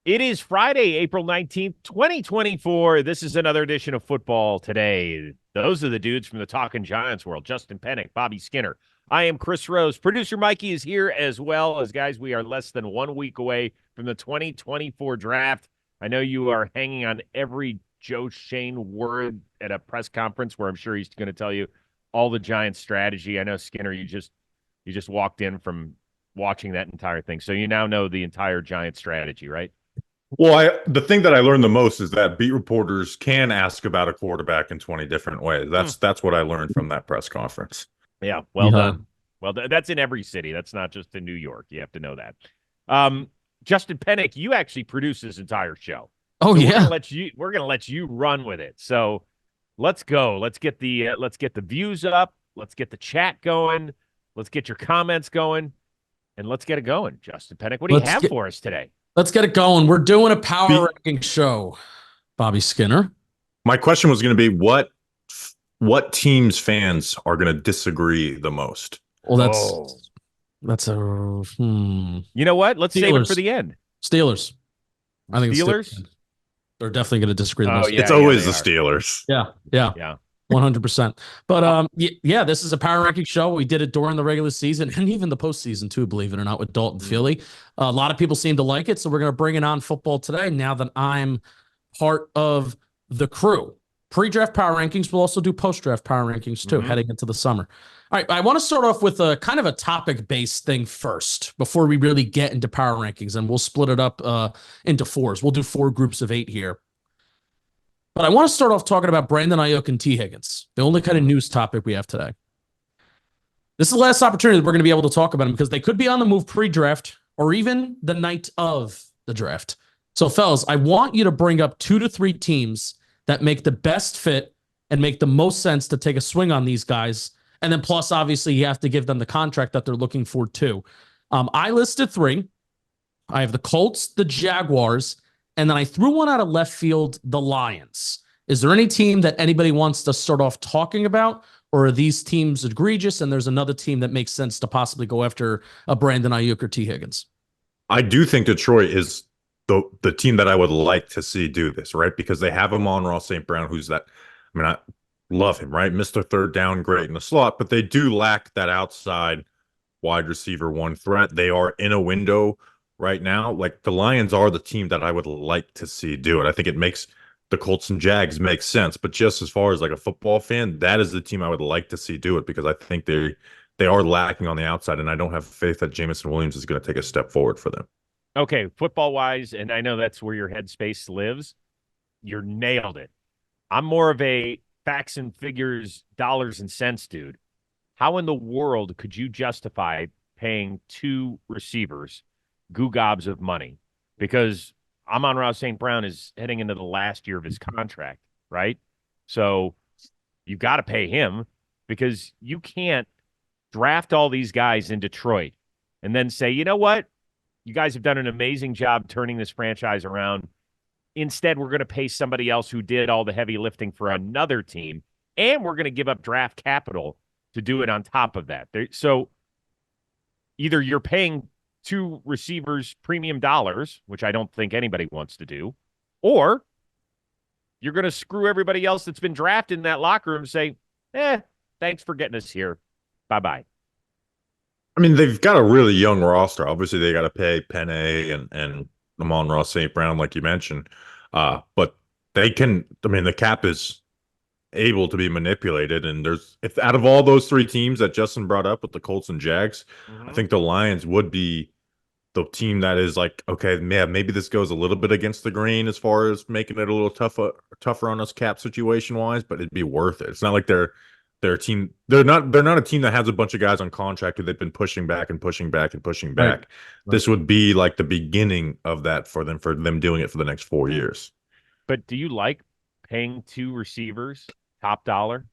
It is Friday, April 19th, 2024. This is another edition of Football Today. Those are the dudes from the Talking Giants world. Justin Penik, Bobby Skinner. I am Chris Rose. Producer Mikey is here as well. As guys, we are less than 1 week away from the 2024 draft. I know you are hanging on every Joe Shane word at a press conference where I'm sure he's going to tell you all the Giants strategy. I know, Skinner, you just walked in from watching that entire thing. So you now know the entire Giant strategy, right? Well, the thing that I learned the most is that beat reporters can ask about a quarterback in 20 different ways. That's what I learned from that press conference. Yeah, well done. Well, that's in every city. That's not just in New York. You have to know that. Justin Penik, you actually produce this entire show. Oh, so yeah. We're gonna let you run with it. So let's go. Let's get the views up. Let's get the chat going. Let's get your comments going, and let's get it going. Justin Penik, what do you have for us today? Let's get it going. We're doing a power ranking show, Bobby Skinner. My question was going to be what teams fans are going to disagree the most? Well, that's a You know what? Let's save it for the end. Steelers. I think Steelers. They're definitely going to disagree the most. Yeah, it's always the Steelers. Yeah. 100%. But this is a power ranking show. We did it during the regular season and even the postseason too, believe it or not, with Dalton Philly. A lot of people seem to like it, so we're going to bring it on Football Today now that I'm part of the crew. Pre-draft power rankings. We'll also do post-draft power rankings too, heading into the summer. All right, I want to start off with a kind of a topic-based thing first before we really get into power rankings, and we'll split it up into fours. We'll do 4 groups of 8 here. But I want to start off talking about Brandon Ayuk and Tee Higgins, the only kind of news topic we have today. This is the last opportunity that we're going to be able to talk about them because they could be on the move pre-draft or even the night of the draft. So, fellas, I want you to bring up 2 to 3 teams that make the best fit and make the most sense to take a swing on these guys. And then plus, obviously, you have to give them the contract that they're looking for, too. I listed 3. I have the Colts, the Jaguars, and then I threw one out of left field, the Lions. Is there any team that anybody wants to start off talking about? Or are these teams egregious and there's another team that makes sense to possibly go after a Brandon Ayuk or Tee Higgins? I do think Detroit is the team that I would like to see do this, right? Because they have Amon-Ra St. Brown, who's that. I mean, I love him, right? Mr. Third Down, great in the slot, but they do lack that outside wide receiver one threat. They are in a window right now. Like, the Lions are the team that I would like to see do it. I think it makes the Colts and Jags make sense, but just as far as like a football fan, that is the team I would like to see do it because I think they are lacking on the outside, and I don't have faith that Jameson Williams is going to take a step forward for them. Okay, football-wise, and I know that's where your headspace lives, you nailed it. I'm more of a facts and figures, dollars and cents dude. How in the world could you justify paying 2 receivers goo gobs of money? Because Amon-Ra St. Brown is heading into the last year of his contract, right? So you got to pay him because you can't draft all these guys in Detroit and then say, you know what? You guys have done an amazing job turning this franchise around. Instead, we're going to pay somebody else who did all the heavy lifting for another team, and we're going to give up draft capital to do it on top of that. So either you're paying 2 receivers premium dollars, which I don't think anybody wants to do, or you're going to screw everybody else that's been drafted in that locker room and say, thanks for getting us here. Bye-bye. I mean, they've got a really young roster. Obviously, they got to pay Penik and Amon-Ra St. Brown, like you mentioned. But they can, I mean, the cap is able to be manipulated. And if out of all those 3 teams that Justin brought up with the Colts and Jags, I think the Lions would be the team that is like, okay, yeah, maybe this goes a little bit against the grain as far as making it a little tougher on us cap situation wise, but it'd be worth it. It's not like they're a team. They're not a team that has a bunch of guys on contract who they've been pushing back and pushing back and pushing back. Right. This would be like the beginning of that for them doing it for the next 4 years. But do you like paying 2 receivers top dollar?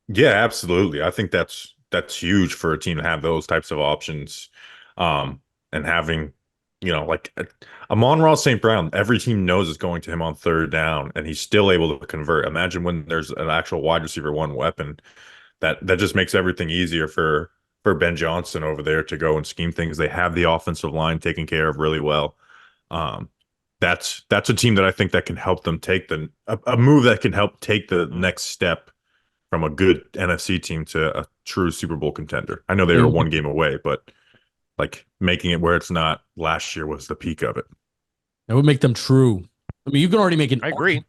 Yeah, absolutely. I think that's huge for a team to have those types of options. And having, like Amon-Ra St. Brown, every team knows is going to him on 3rd down, and he's still able to convert. Imagine when there's an actual wide receiver one weapon, that just makes everything easier for Ben Johnson over there to go and scheme things. They have the offensive line taken care of really well. that's a team that I think that can help them take a move that can help take the next step from a good NFC team to a true Super Bowl contender. I know they were one game away, but like making it where it's not last year was the peak of it. That would make them true. I mean, you can already make an. I agree.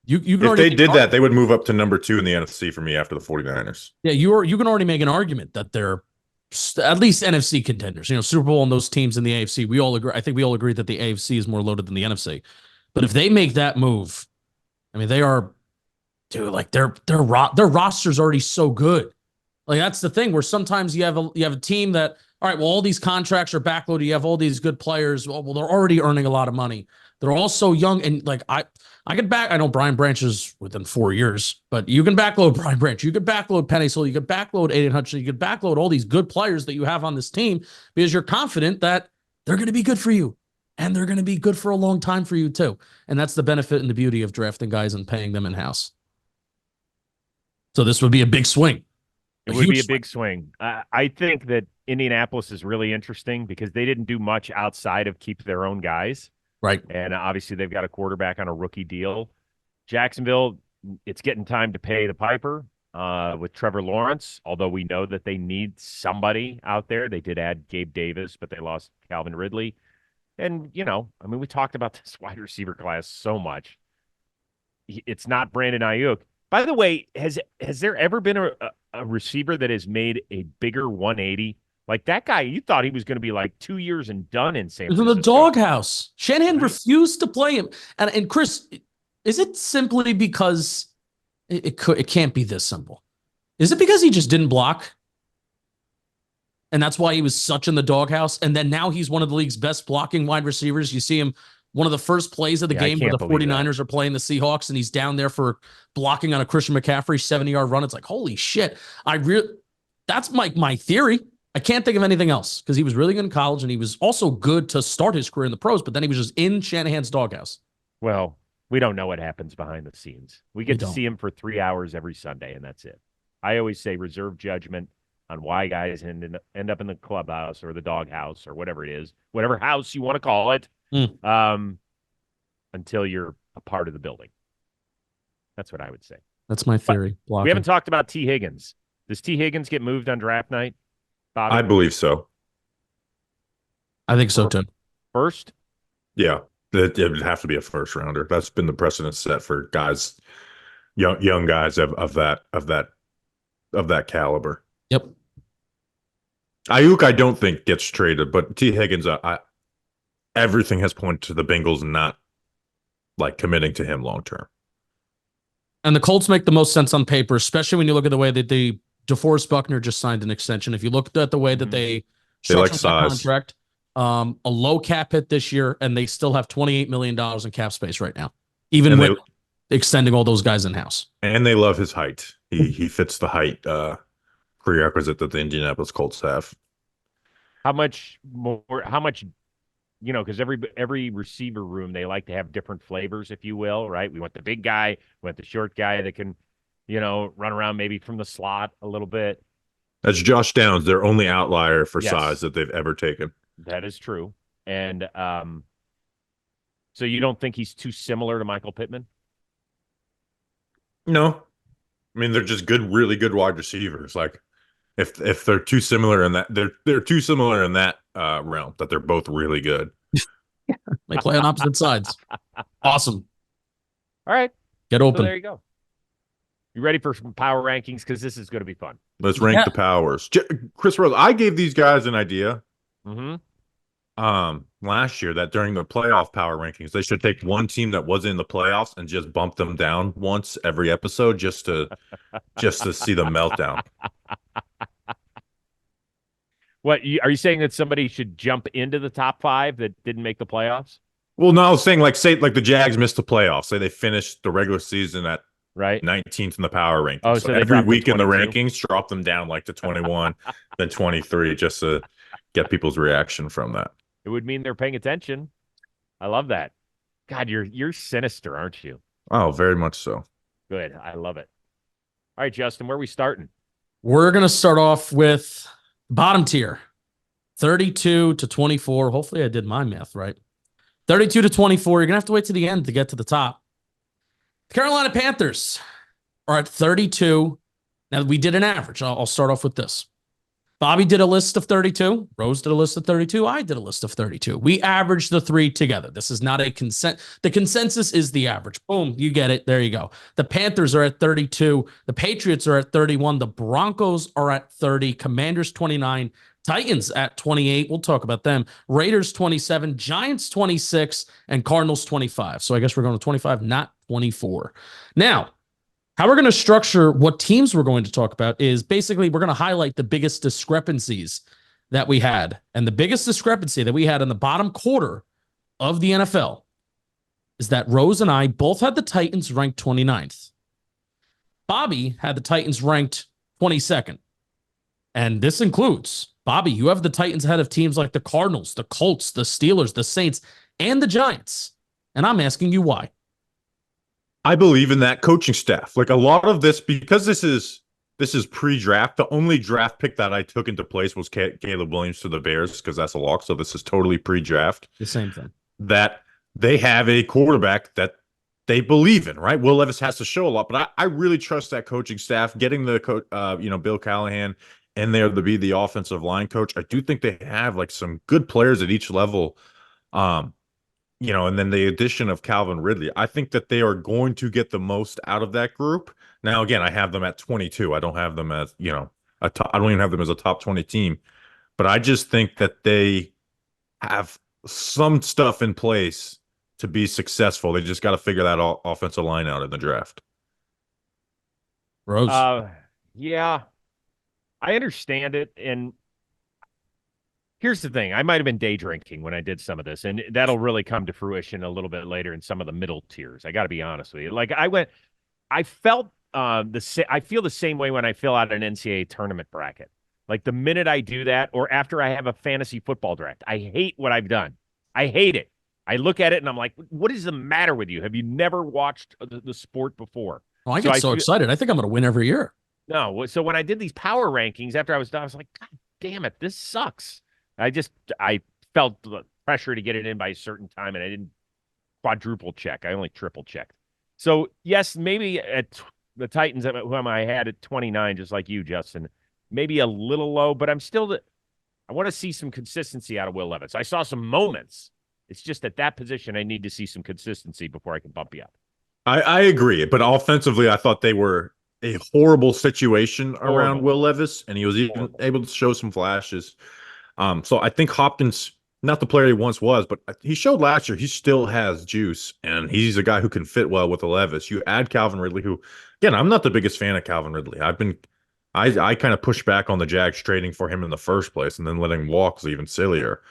You can if already they did that, they would move up to number 2 in the NFC for me after the 49ers. Yeah, you can already make an argument that they're at least NFC contenders. You know, Super Bowl and those teams in the AFC. We all agree. I think we all agree that the AFC is more loaded than the NFC. But if they make that move, I mean, they are, dude. Like their roster's already so good. Like that's the thing where sometimes you have a team that, all right, well, all these contracts are backloaded. You have all these good players. Well, they're already earning a lot of money. They're all so young, and like I could back. I know Brian Branch is within 4 years, but you can backload Brian Branch. You could backload Penny Sewell. You could backload Aiden Hutchinson. You could backload all these good players that you have on this team because you're confident that they're going to be good for you, and they're going to be good for a long time for you too. And that's the benefit and the beauty of drafting guys and paying them in house. So this would be a big swing. It would be a big swing. I think that Indianapolis is really interesting because they didn't do much outside of keep their own guys. Right. And obviously they've got a quarterback on a rookie deal. Jacksonville, it's getting time to pay the piper with Trevor Lawrence, although we know that they need somebody out there. They did add Gabe Davis, but they lost Calvin Ridley. And, you know, I mean, we talked about this wide receiver class so much. It's not Brandon Ayuk. By the way, has there ever been a receiver that has made a bigger 180? Like that guy, you thought he was going to be like 2 years and done in San Francisco. In the doghouse. Shanahan refused to play him. And Chris, is it simply because it can't be this simple? Is it because he just didn't block? And that's why he was such in the doghouse. And then now he's one of the league's best blocking wide receivers. You see him one of the first plays of the game where the 49ers are playing the Seahawks, and he's down there for blocking on a Christian McCaffrey 70-yard run. It's like, holy shit. That's my theory. I can't think of anything else because he was really good in college, and he was also good to start his career in the pros, but then he was just in Shanahan's doghouse. Well, we don't know what happens behind the scenes. We get to see him for 3 hours every Sunday, and that's it. I always say reserve judgment on why guys end up in the clubhouse or the doghouse or whatever it is, whatever house you want to call it, until you're a part of the building. That's what I would say. That's my theory. We haven't talked about Tee Higgins. Does Tee Higgins get moved on draft night, Bobby? I believe so. I think so, too. First? Yeah. It would have to be a first rounder. That's been the precedent set for guys, young guys of that caliber. Yep. Ayuk, I don't think gets traded, but Tee Higgins, everything has pointed to the Bengals not like committing to him long term. And the Colts make the most sense on paper, especially when you look at the way that DeForest Buckner just signed an extension. If you looked at the way that they like size. Contract, a low cap hit this year, and they still have $28 million in cap space right now, even with extending all those guys in house. And they love his height. He fits the height prerequisite that the Indianapolis Colts have. How much more? How much? You know, because every receiver room, they like to have different flavors, if you will, right? We want the big guy, we want the short guy that can, you know, run around maybe from the slot a little bit. That's Josh Downs, their only outlier for size that they've ever taken. That is true. And so you don't think he's too similar to Michael Pittman? No. I mean, they're just really good wide receivers. Like, if they're too similar in that, they're too similar in that realm that they're both really good. They play on opposite sides. Awesome. All right. Get open. So there you go. You ready for some power rankings? Because this is going to be fun. Let's rank the powers. Chris Rose, I gave these guys an idea last year that during the playoff power rankings, they should take one team that was in the playoffs and just bump them down once every episode just to see the meltdown. What are you saying that somebody should jump into the top 5 that didn't make the playoffs? Well, no, I was saying say the Jags missed the playoffs. Say they finished the regular season at 19th in the power rankings. Oh, so every week in the rankings, drop them down like to 21, then 23, just to get people's reaction from that. It would mean they're paying attention. I love that. God, you're sinister, aren't you? Oh, very much so. Good. I love it. All right, Justin, where are we starting? We're going to start off with bottom tier, 32 to 24. Hopefully I did my math right. 32-24. You're gonna have to wait to the end to get to the top. The Carolina Panthers are at 32. Now we did an average. I'll start off with this. Bobby did a list of 32. Rose did a list of 32. I did a list of 32. We averaged the three together. This is not a consent. The consensus is the average. Boom, you get it. There you go. The Panthers are at 32. The Patriots are at 31. The Broncos are at 30. Commanders 29. Titans at 28. We'll talk about them. Raiders 27. Giants 26. And Cardinals 25. So I guess we're going to 25, not 24. Now, how we're going to structure what teams we're going to talk about is basically we're going to highlight the biggest discrepancies that we had. And the biggest discrepancy that we had in the bottom quarter of the NFL is that Rose and I both had the Titans ranked 29th. Bobby had the Titans ranked 22nd. And this includes, Bobby, you have the Titans ahead of teams like the Cardinals, the Colts, the Steelers, the Saints, and the Giants. And I'm asking you why. I believe in that coaching staff. Like a lot of this, because this is pre-draft. The only draft pick that I took into place was Caleb Williams to the Bears because that's a lock. So this is totally pre-draft. The same thing. That they have a quarterback that they believe in, right? Will Levis has to show a lot, but I really trust that coaching staff. Getting the coach, Bill Callahan in there to be the offensive line coach. I do think they have like some good players at each level. And then the addition of Calvin Ridley, I think that they are going to get the most out of that group. Now, again, I have them at 22. I don't have them as, I don't even have them as a top 20 team. But I just think that they have some stuff in place to be successful. They just got to figure that offensive line out in the draft. Rose. Yeah, I understand it. And here's the thing. I might have been day drinking when I did some of this, and that'll really come to fruition a little bit later in some of the middle tiers. I got to be honest with you. Like I felt I feel the same way when I fill out an NCAA tournament bracket. Like the minute I do that, or after I have a fantasy football draft, I hate what I've done. I hate it. I look at it and I'm like, what is the matter with you? Have you never watched the sport before? Oh, I get so excited. I think I'm going to win every year. No. So when I did these power rankings after I was done, I was like, God damn it, this sucks. I felt the pressure to get it in by a certain time, and I didn't quadruple check. I only triple checked. So, yes, maybe at the Titans, whom I had at 29, just like you, Justin, maybe a little low, but I want to see some consistency out of Will Levis. I saw some moments. It's just at that position, I need to see some consistency before I can bump you up. I agree, but offensively, I thought they were a horrible situation around Will Levis, and he was even able to show some flashes. So I think Hopkins, not the player he once was, but he showed last year he still has juice, and he's a guy who can fit well with the Levis. You add Calvin Ridley, who, again, I'm not the biggest fan of Calvin Ridley. I kind of pushed back on the Jags trading for him in the first place, and then letting him walk was even sillier.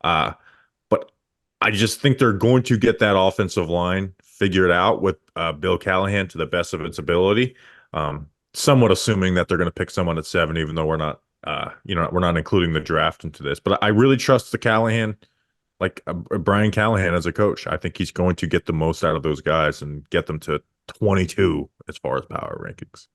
But I just think they're going to get that offensive line figured out with Bill Callahan to the best of its ability. Somewhat assuming that they're going to pick someone at 7, even though we're not including the draft into this, but I really trust the Callahan, like Brian Callahan as a coach. I think he's going to get the most out of those guys and get them to 22 as far as power rankings.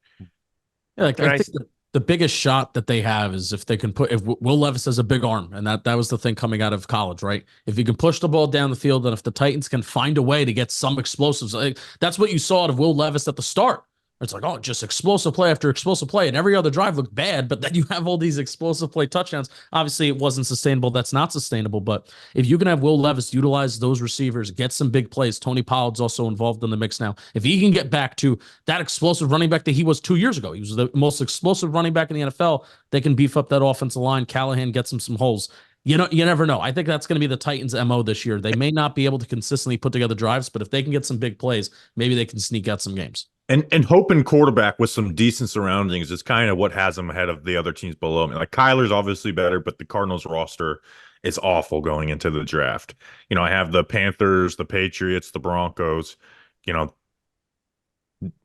Yeah, I think the biggest shot that they have is if Will Levis has a big arm, and that was the thing coming out of college, right? If you can push the ball down the field, and if the Titans can find a way to get some explosives, that's what you saw out of Will Levis at the start. It's like, just explosive play after explosive play. And every other drive looked bad, but then you have all these explosive play touchdowns. Obviously, it wasn't sustainable. That's not sustainable. But if you can have Will Levis utilize those receivers, get some big plays. Tony Pollard's also involved in the mix now. If he can get back to that explosive running back that he was 2 years ago, he was the most explosive running back in the NFL. They can beef up that offensive line. Callahan gets him some holes. You never know. I think that's going to be the Titans' MO this year. They may not be able to consistently put together drives, but if they can get some big plays, maybe they can sneak out some games. And hoping quarterback with some decent surroundings is kind of what has them ahead of the other teams below me. Like Kyler's obviously better, but the Cardinals roster is awful going into the draft. I have the Panthers, the Patriots, the Broncos.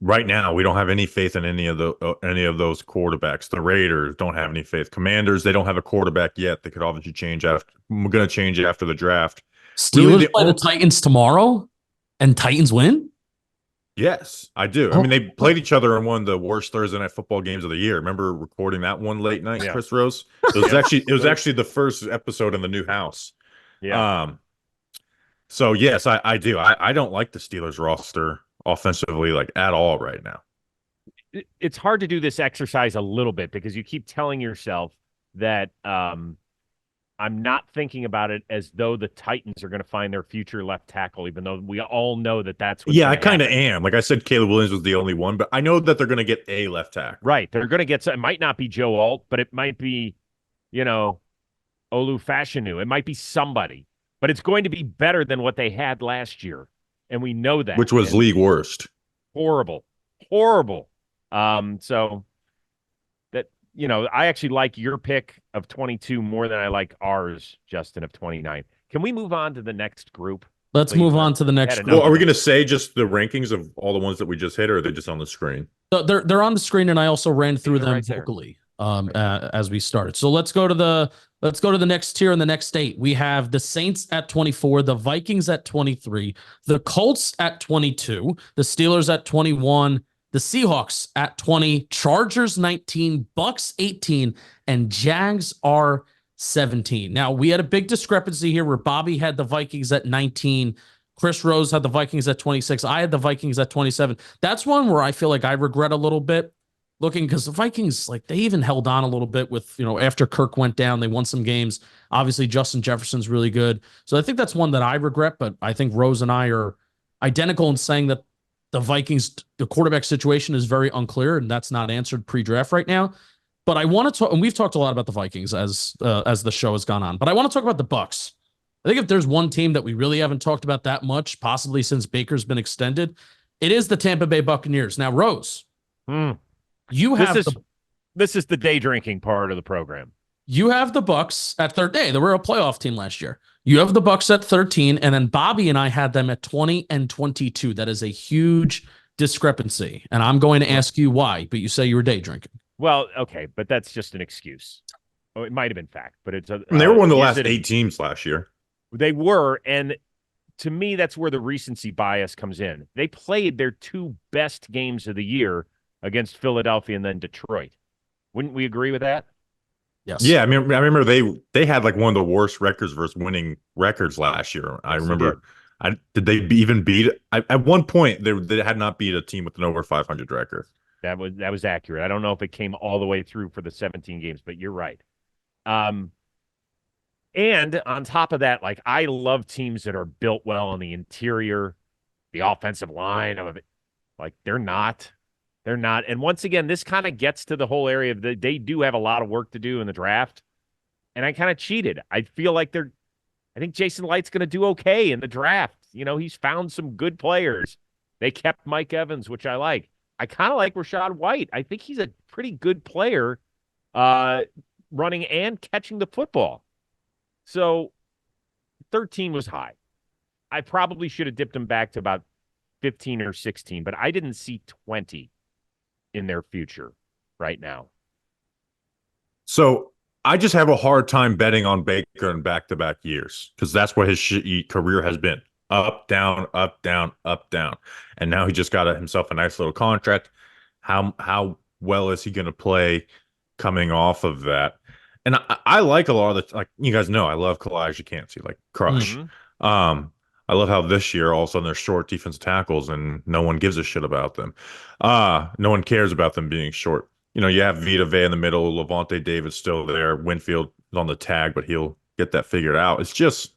Right now we don't have any faith in any of those quarterbacks. The Raiders don't have any faith. Commanders, they don't have a quarterback yet. They could obviously change after. We're going to change after the draft. Steelers play the Titans tomorrow, and Titans win. Yes, I do. I mean, they played each other in one of the worst Thursday night football games of the year. Remember recording that one late night, Chris Rose? It was actually the first episode in the new house. Yeah. So yes, I do. I don't like the Steelers roster offensively like at all right now. It's hard to do this exercise a little bit because you keep telling yourself that I'm not thinking about it as though the Titans are going to find their future left tackle, even though we all know that that's what's Yeah, I going to kind of happen. am. Like I said, Caleb Williams was the only one, but I know that they're going to get a left tackle. Right. They're going to get some. It might not be Joe Alt, but it might be, you know, Olu Fashanu. It might be somebody, but it's going to be better than what they had last year. And we know that. Which was And league worst. horrible. Horrible. So that, I actually like your pick of 22 more than I like ours, Justin, of 29. Can we move on to the next group? Let's Please, move on to the next had group. Well, are we enough. going to say just the rankings of all the ones that we just hit, or are they just on the screen? So they're on the screen, and I also ran through They're them right there. vocally as we started. So let's go to the next tier in the next state. We have the Saints at 24, the Vikings at 23, the Colts at 22, the Steelers at 21, the Seahawks at 20, Chargers 19, Bucks 18, and Jags are 17. Now, we had a big discrepancy here where Bobby had the Vikings at 19. Chris Rose had the Vikings at 26. I had the Vikings at 27. That's one where I feel like I regret a little bit looking, because the Vikings, like, they even held on a little bit with, after Kirk went down, they won some games. Obviously, Justin Jefferson's really good. So I think that's one that I regret, but I think Rose and I are identical in saying that the Vikings, the quarterback situation is very unclear, and that's not answered pre-draft right now. But I want to talk, and we've talked a lot about the Vikings as the show has gone on, but I want to talk about the Bucks. I think if there's one team that we really haven't talked about that much, possibly since Baker's been extended, it is the Tampa Bay Buccaneers. Now, Rose, you have this is the day drinking part of the program. You have the Bucks at third day. They were a playoff team last year. You have the Bucks at 13, and then Bobby and I had them at 20 and 22. That is a huge discrepancy, and I'm going to ask you why, but you say you were day drinking. Well, okay, but that's just an excuse. Oh, it might have been fact, but it's And they were one of the last 8 teams last year. They were, and to me, that's where the recency bias comes in. They played their 2 best games of the year against Philadelphia and then Detroit. Wouldn't we agree with that? Yes. Yeah, I remember they had like one of the worst records versus winning records last year. I remember. Did they even beat at one point they had not beat a team with an over 500 record. That was accurate. I don't know if it came all the way through for the 17 games, but you're right. And on top of that, like, I love teams that are built well on the interior, the offensive line of it. Like, they're not. And once again, this kind of gets to the whole area of they do have a lot of work to do in the draft. And I kind of cheated. I feel like I think Jason Light's going to do okay in the draft. He's found some good players. They kept Mike Evans, which I like. I kind of like Rachaad White. I think he's a pretty good player running and catching the football. So 13 was high. I probably should have dipped him back to about 15 or 16, but I didn't see 20 in their future right now. So I just have a hard time betting on Baker in back-to-back years because that's what his career has been. Up, down, up, down, up, down. And now he just got himself a nice little contract. How well is he going to play coming off of that? And I like a lot of the, like, you guys know, I love Kalijah Cansey, like crush. Mm-hmm. I love how this year all of a sudden they're short defensive tackles and no one gives a shit about them. No one cares about them being short. You have Vita Vea in the middle, Levante David's still there, Winfield is on the tag, but he'll get that figured out. It's just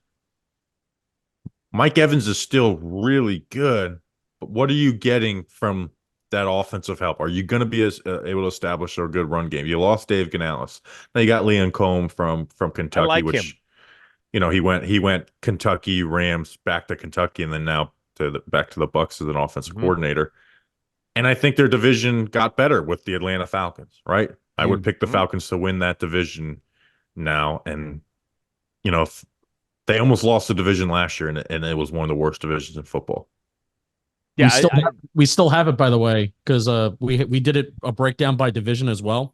Mike Evans is still really good, but what are you getting from that offensive help? Are you going to be able to establish a good run game? You lost Dave Canales. Now you got Leon Combe from Kentucky, I like which him. he went Kentucky, Rams, back to Kentucky, and then now back to the Bucks as an offensive coordinator. And I think their division got better with the Atlanta Falcons, right? I would pick the Falcons to win that division now. And, they almost lost the division last year, and it was one of the worst divisions in football. Yeah, we still have it, by the way, because we did a breakdown by division as well,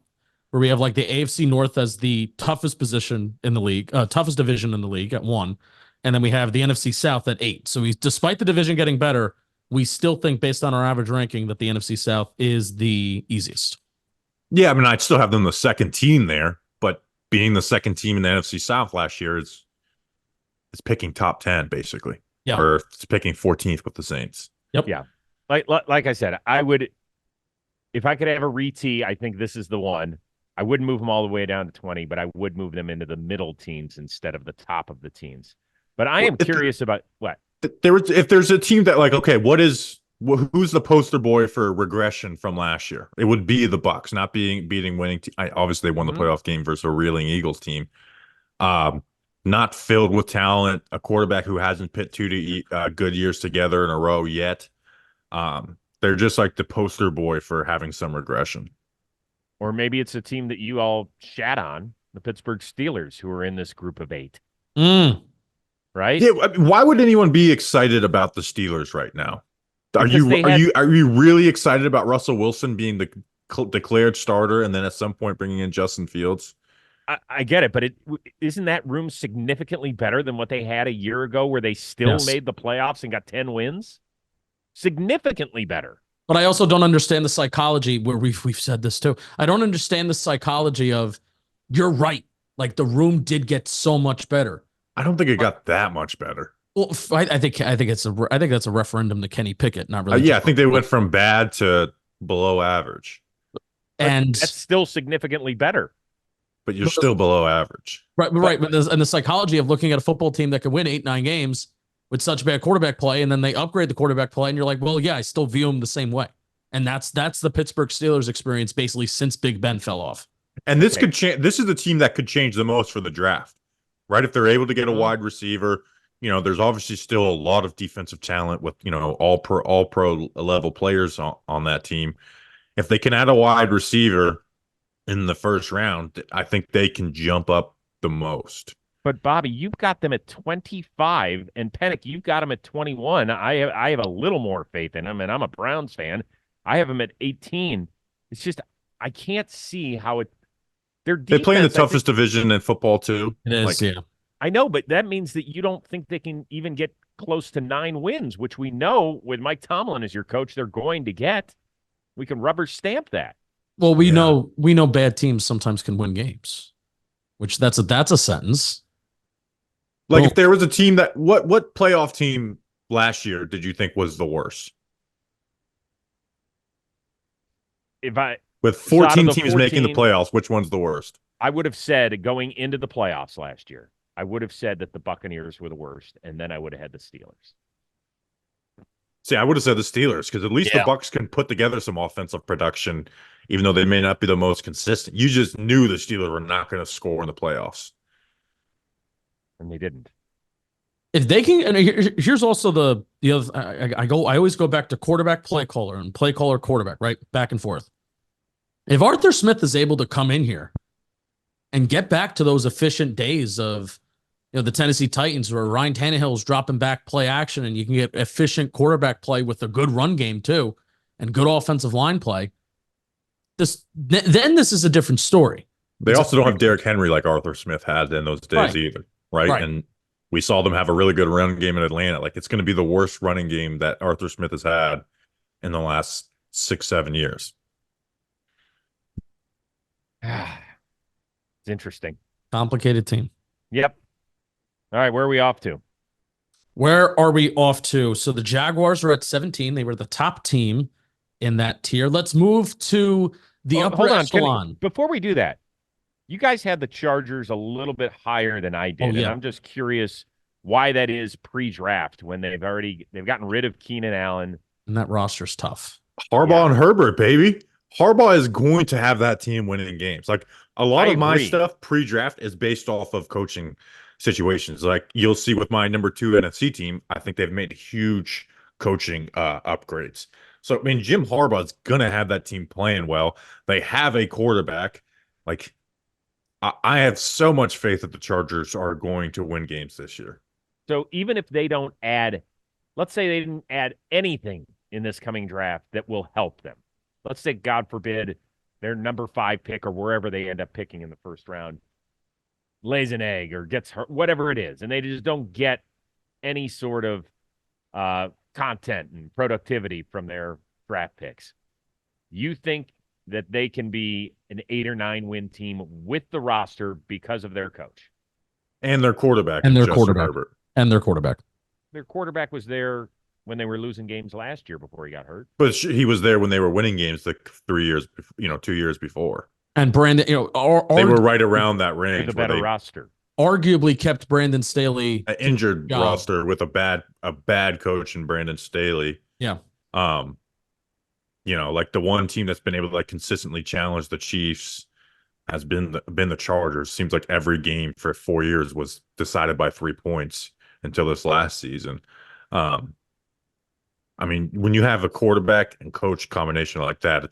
where we have like the AFC North as the toughest position in the league, toughest division in the league at 1, and then we have the NFC South at 8. So despite the division getting better, we still think, based on our average ranking, that the NFC South is the easiest. Yeah, I'd still have them the second team there, but being the second team in the NFC South last year is picking top 10, basically. Yeah. or picking 14th with the Saints. Yep. Yeah. Like I said, I would, if I could have a re-tee, I think this is the one. I wouldn't move them all the way down to 20, but I would move them into the middle teens instead of the top of the teens. But I am curious about what if there's a team that like, okay, who's the poster boy for regression from last year? It would be the Bucks, not beating winning. Obviously, they won the playoff game versus a reeling Eagles team. Not filled with talent, a quarterback who hasn't put good years together in a row yet. They're just like the poster boy for having some regression. Or maybe it's a team that you all shat on, the Pittsburgh Steelers, who are in this group of 8. Right? Yeah. I mean, why would anyone be excited about the Steelers right now? Are Because you really excited about Russell Wilson being the declared starter and then at some point bringing in Justin Fields? I get it, but isn't that room significantly better than what they had a year ago, where they still made the playoffs and got 10 wins? Significantly better. But I also don't understand the psychology where we've said this too. I don't understand the psychology of, you're right, like the room did get so much better. I don't think it got that much better. Well, I think that's a referendum to Kenny Pickett, not really. Yeah, I think they went from bad to below average. And that's still significantly better. But you're still below average. Right. But the psychology of looking at a football team that can win 8-9 games with such bad quarterback play, and then they upgrade the quarterback play, and you're like, well, yeah, I still view them the same way. And that's the Pittsburgh Steelers experience basically since Big Ben fell off. And this could change. This is the team that could change the most for the draft, right? If they're able to get a wide receiver, there's obviously still a lot of defensive talent with, all pro level players on that team. If they can add a wide receiver in the first round, I think they can jump up the most. But Bobby, you've got them at 25, and Penik, you've got them at 21. I have a little more faith in them, and I'm a Browns fan. I have them at 18. It's just I can't see how it. They play in the toughest division in football too. It is, yeah. I know, but that means that you don't think they can even get close to 9 wins, which we know with Mike Tomlin as your coach, they're going to get. We can rubber stamp that. Well, we know bad teams sometimes can win games, which that's a sentence. Like if there was a team that what playoff team last year did you think was the worst? With 14 teams making the playoffs, which one's the worst? I would have said going into the playoffs last year, I would have said that the Buccaneers were the worst, and then I would have had the Steelers. See, I would have said the Steelers because at least the Bucs can put together some offensive production, even though they may not be the most consistent. You just knew the Steelers were not going to score in the playoffs. And they didn't. If they can, and here's also the other. I always go back to quarterback, play caller, and play caller, quarterback, right, back and forth. If Arthur Smith is able to come in here and get back to those efficient days of, the Tennessee Titans, where Ryan Tannehill's dropping back play action, and you can get efficient quarterback play with a good run game too, and good offensive line play. Then this is a different story. They also don't have Derrick Henry like Arthur Smith had in those days either. Right. And we saw them have a really good run game in Atlanta. Like it's going to be the worst running game that Arthur Smith has had in the last 6-7 years. It's interesting. Complicated team. Yep. All right, where are we off to? Where are we off to? So the Jaguars are at 17. They were the top team in that tier. Let's move to the upper echelon. Before we do that, you guys had the Chargers a little bit higher than I did, and I'm just curious why that is pre-draft when they've gotten rid of Keenan Allen. And that roster's tough. Harbaugh and Herbert, baby. Harbaugh is going to have that team winning games. Like a lot of my stuff pre-draft is based off of coaching situations. Like you'll see with my number 2 NFC team, I think they've made huge coaching upgrades. So, I mean, Jim Harbaugh is going to have that team playing well. They have a quarterback. Like, I have so much faith that the Chargers are going to win games this year. So even if they don't add, let's say they didn't add anything in this coming draft that will help them. Let's say, God forbid, their number 5 pick or wherever they end up picking in the first round lays an egg or gets hurt, whatever it is, and they just don't get any sort of content and productivity from their draft picks. You think that they can be an 8 or 9 win team with the roster because of their coach and their quarterback and their quarterback. Their quarterback was there when they were losing games last year before he got hurt. But he was there when they were winning games the 3 years, 2 years before. And Brandon, They were right around that With range a where better they roster. arguably kept Brandon Staley an injured job. roster with a bad coach in Brandon Staley. Yeah. Like the one team that's been able to like consistently challenge the Chiefs has been the Chargers. Seems like every game for 4 years was decided by 3 points until this last season. I mean, when you have a quarterback and coach combination like that,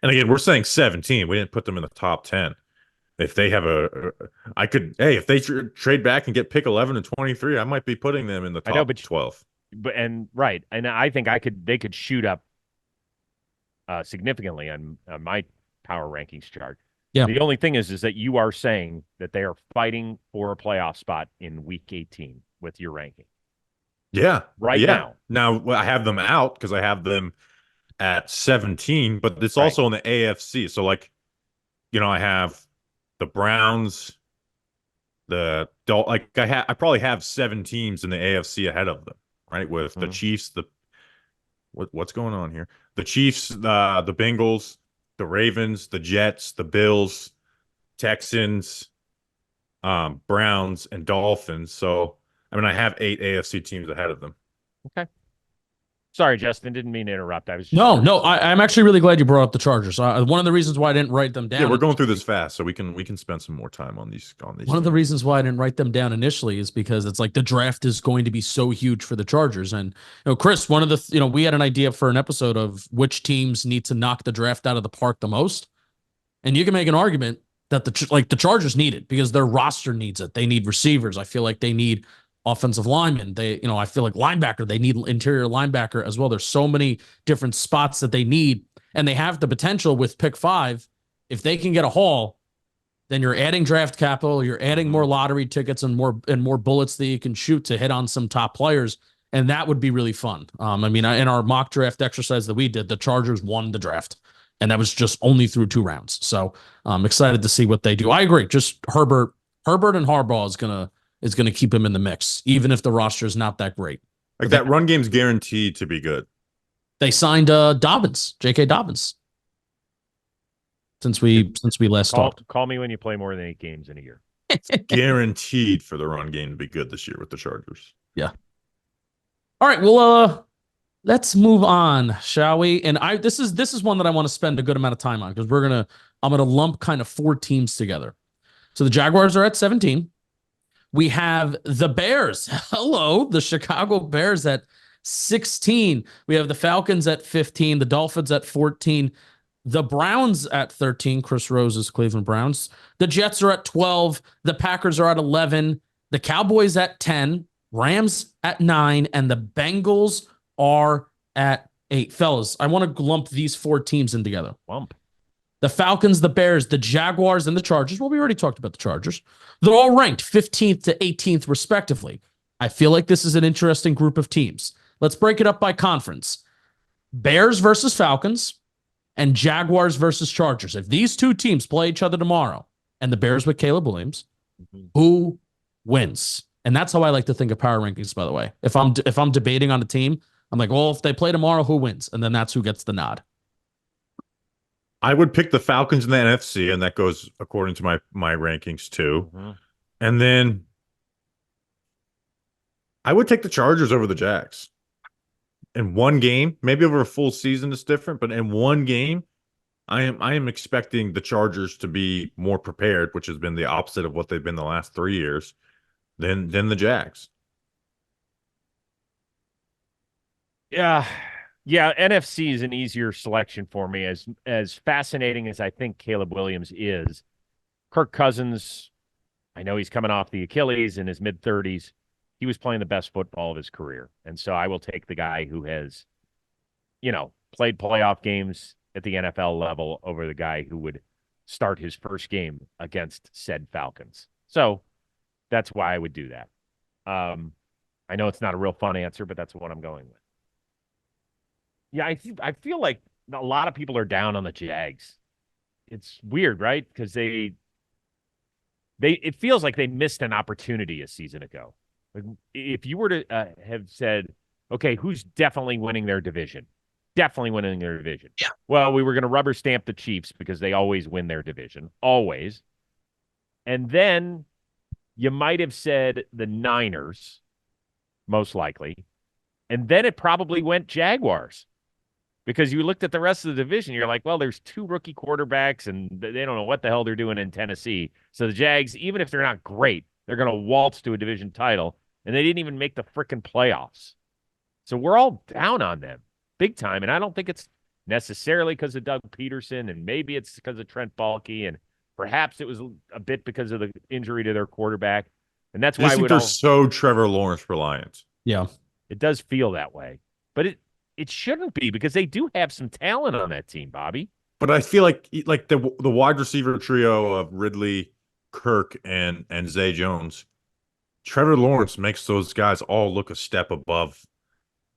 and again, we're saying 17. We didn't put them in the top 10. If they have if they trade back and get pick 11 and 23, I might be putting them in the top 12. Right. And I think they could shoot up significantly on my power rankings chart. Yeah. The only thing is that you are saying that they are fighting for a playoff spot in week 18 with your ranking. Yeah. Now. Now I have them out because I have them at 17, but it's also in the AFC. So I have the Browns, I probably have 7 teams in the AFC ahead of them, right? With the Chiefs, what's going on here? The Chiefs, the Bengals, the Ravens, the Jets, the Bills, Texans, Browns, and Dolphins. So, I mean, I have 8 AFC teams ahead of them. Okay. Sorry, Justin. Didn't mean to interrupt. I was No. I'm actually really glad you brought up the Chargers. One of the reasons why I didn't write them down. Yeah, we're going through this fast, so we can spend some more time on these. One of the reasons why I didn't write them down initially is because it's like the draft is going to be so huge for the Chargers. And Chris, one of the we had an idea for an episode of which teams need to knock the draft out of the park the most, and you can make an argument that the Chargers need it because their roster needs it. They need receivers. I feel like they need offensive linemen. I feel like linebacker, they need interior linebacker as well. There's so many different spots that they need, and they have the potential with pick 5. If they can get a haul, then you're adding draft capital, you're adding more lottery tickets and more bullets that you can shoot to hit on some top players. And that would be really fun. In our mock draft exercise that we did, the Chargers won the draft, and that was just only through 2 rounds. So I'm excited to see what they do. I agree. Just Herbert and Harbaugh is gonna keep him in the mix, even if the roster is not that great. Like that run game's guaranteed to be good. They signed J.K. Dobbins. Since we last talked. Call me when you play more than 8 games in a year. Guaranteed for the run game to be good this year with the Chargers. Yeah. All right. Well, let's move on, shall we? And this is one that I want to spend a good amount of time on because I'm gonna lump kind of 4 teams together. So the Jaguars are at 17. We have the Bears. Hello, the Chicago Bears at 16. We have the Falcons at 15, the Dolphins at 14, the Browns at 13, Chris Rose's Cleveland Browns. The Jets are at 12, the Packers are at 11, the Cowboys at 10, Rams at 9, and the Bengals are at 8. Fellas, I want to lump these 4 teams in together. Lump. The Falcons, the Bears, the Jaguars, and the Chargers. Well, we already talked about the Chargers. They're all ranked 15th to 18th, respectively. I feel like this is an interesting group of teams. Let's break it up by conference. Bears versus Falcons and Jaguars versus Chargers. If these 2 teams play each other tomorrow, and the Bears with Caleb Williams, who wins? And that's how I like to think of power rankings, by the way. If I'm debating on a team, I'm like, well, if they play tomorrow, who wins? And then that's who gets the nod. I would pick the Falcons in the NFC, and that goes according to my rankings too. And then I would take the Chargers over the Jags. In one game, maybe over a full season it's different, but in one game, I am expecting the Chargers to be more prepared, which has been the opposite of what they've been the last 3 years, than the Jags. Yeah. NFC is an easier selection for me. As fascinating as I think Caleb Williams is, Kirk Cousins, I know he's coming off the Achilles in his mid-30s. He was playing the best football of his career. And so I will take the guy who has, played playoff games at the NFL level over the guy who would start his first game against said Falcons. So that's why I would do that. I know it's not a real fun answer, but that's what I'm going with. Yeah, I feel like a lot of people are down on the Jags. It's weird, right? Because it feels like they missed an opportunity a season ago. Like, if you were to have said, okay, who's definitely winning their division? Definitely winning their division. Yeah. Well, we were going to rubber stamp the Chiefs because they always win their division. Always. And then you might have said the Niners, most likely. And then it probably went Jaguars because you looked at the rest of the division. You're like, well, there's 2 rookie quarterbacks and they don't know what the hell they're doing in Tennessee. So the Jags, even if they're not great, they're going to waltz to a division title. And they didn't even make the freaking playoffs. So we're all down on them big time. And I don't think it's necessarily because of Doug Peterson, and maybe it's because of Trent Baalke, and perhaps it was a bit because of the injury to their quarterback. And that's why I think they're so Trevor Lawrence reliant. Yeah. It does feel that way. But it shouldn't be because they do have some talent on that team, Bobby. But I feel like the wide receiver trio of Ridley, Kirk, and Zay Jones, Trevor Lawrence makes those guys all look a step above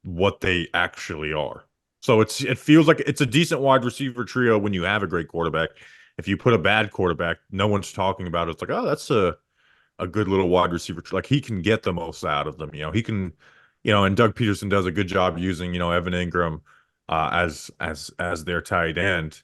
what they actually are. So it feels like it's a decent wide receiver trio when you have a great quarterback. If you put a bad quarterback, no one's talking about it. It's like, oh, that's a good little wide receiver. Like, he can get the most out of them. He can, and Doug Peterson does a good job using, Evan Ingram as their tight end.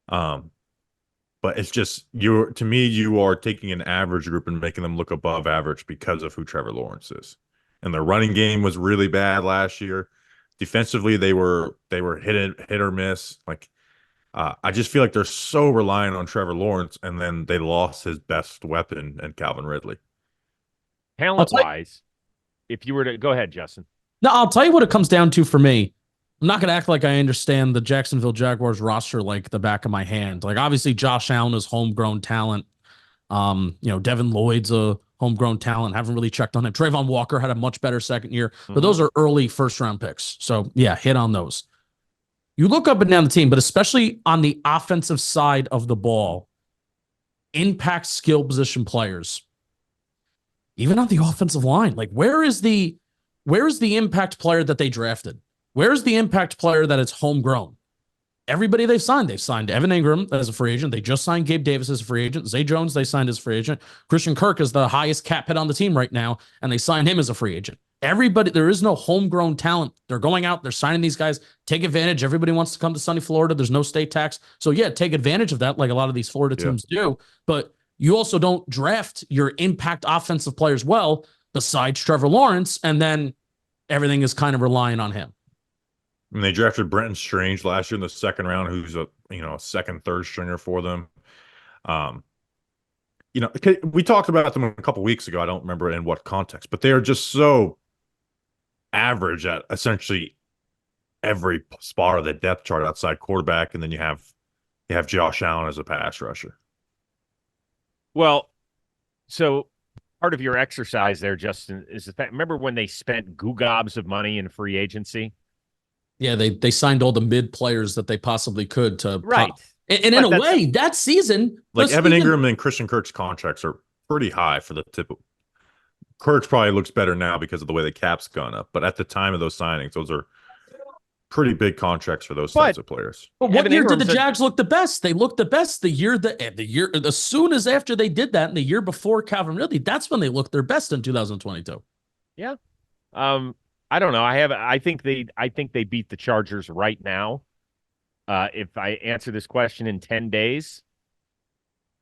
But it's just, to me, you are taking an average group and making them look above average because of who Trevor Lawrence is. And their running game was really bad last year. Defensively, they were hit or miss. Like, I just feel like they're so reliant on Trevor Lawrence, and then they lost his best weapon and Calvin Ridley. Talent-wise, if you were to go ahead, Justin. No, I'll tell you what it comes down to for me. I'm not going to act like I understand the Jacksonville Jaguars roster like the back of my hand. Like, obviously, Josh Allen is homegrown talent. Devin Lloyd's a homegrown talent. Haven't really checked on him. Trayvon Walker had a much better second year, but those are early first-round picks. So, yeah, hit on those. You look up and down the team, but especially on the offensive side of the ball, impact skill position players, even on the offensive line. Like, where is the impact player that they drafted? Where's the impact player that is homegrown? Everybody they've signed Evan Ingram as a free agent. They just signed Gabe Davis as a free agent. Zay Jones, they signed as a free agent. Christian Kirk is the highest cap hit on the team right now, and they signed him as a free agent. Everybody, there is no homegrown talent. They're going out, they're signing these guys. Take advantage. Everybody wants to come to sunny Florida. There's no state tax. So, yeah, take advantage of that like a lot of these Florida teams do. But you also don't draft your impact offensive players well besides Trevor Lawrence, and then everything is kind of relying on him. And they drafted Brenton Strange last year in the second round, who's a second, third stringer for them. We talked about them a couple weeks ago. I don't remember in what context, but they are just so average at essentially every spot of the depth chart outside quarterback, and then you have Josh Allen as a pass rusher. Well, so part of your exercise there, Justin, is the fact. Remember when they spent gobs of money in free agency? Yeah, they signed all the mid players that they possibly could to right. And in a way, that season, like Evan Ingram and Christian Kirk's contracts are pretty high for the tip. Kirk's probably looks better now because of the way the cap's gone up, but at the time of those signings, those are pretty big contracts for those types of players. But what year did the Jags look the best? They looked the best the year as soon as after they did that, and the year before Calvin Ridley, that's when they looked their best in 2022. Yeah. I don't know. I think they beat the Chargers right now. If I answer this question in 10 days,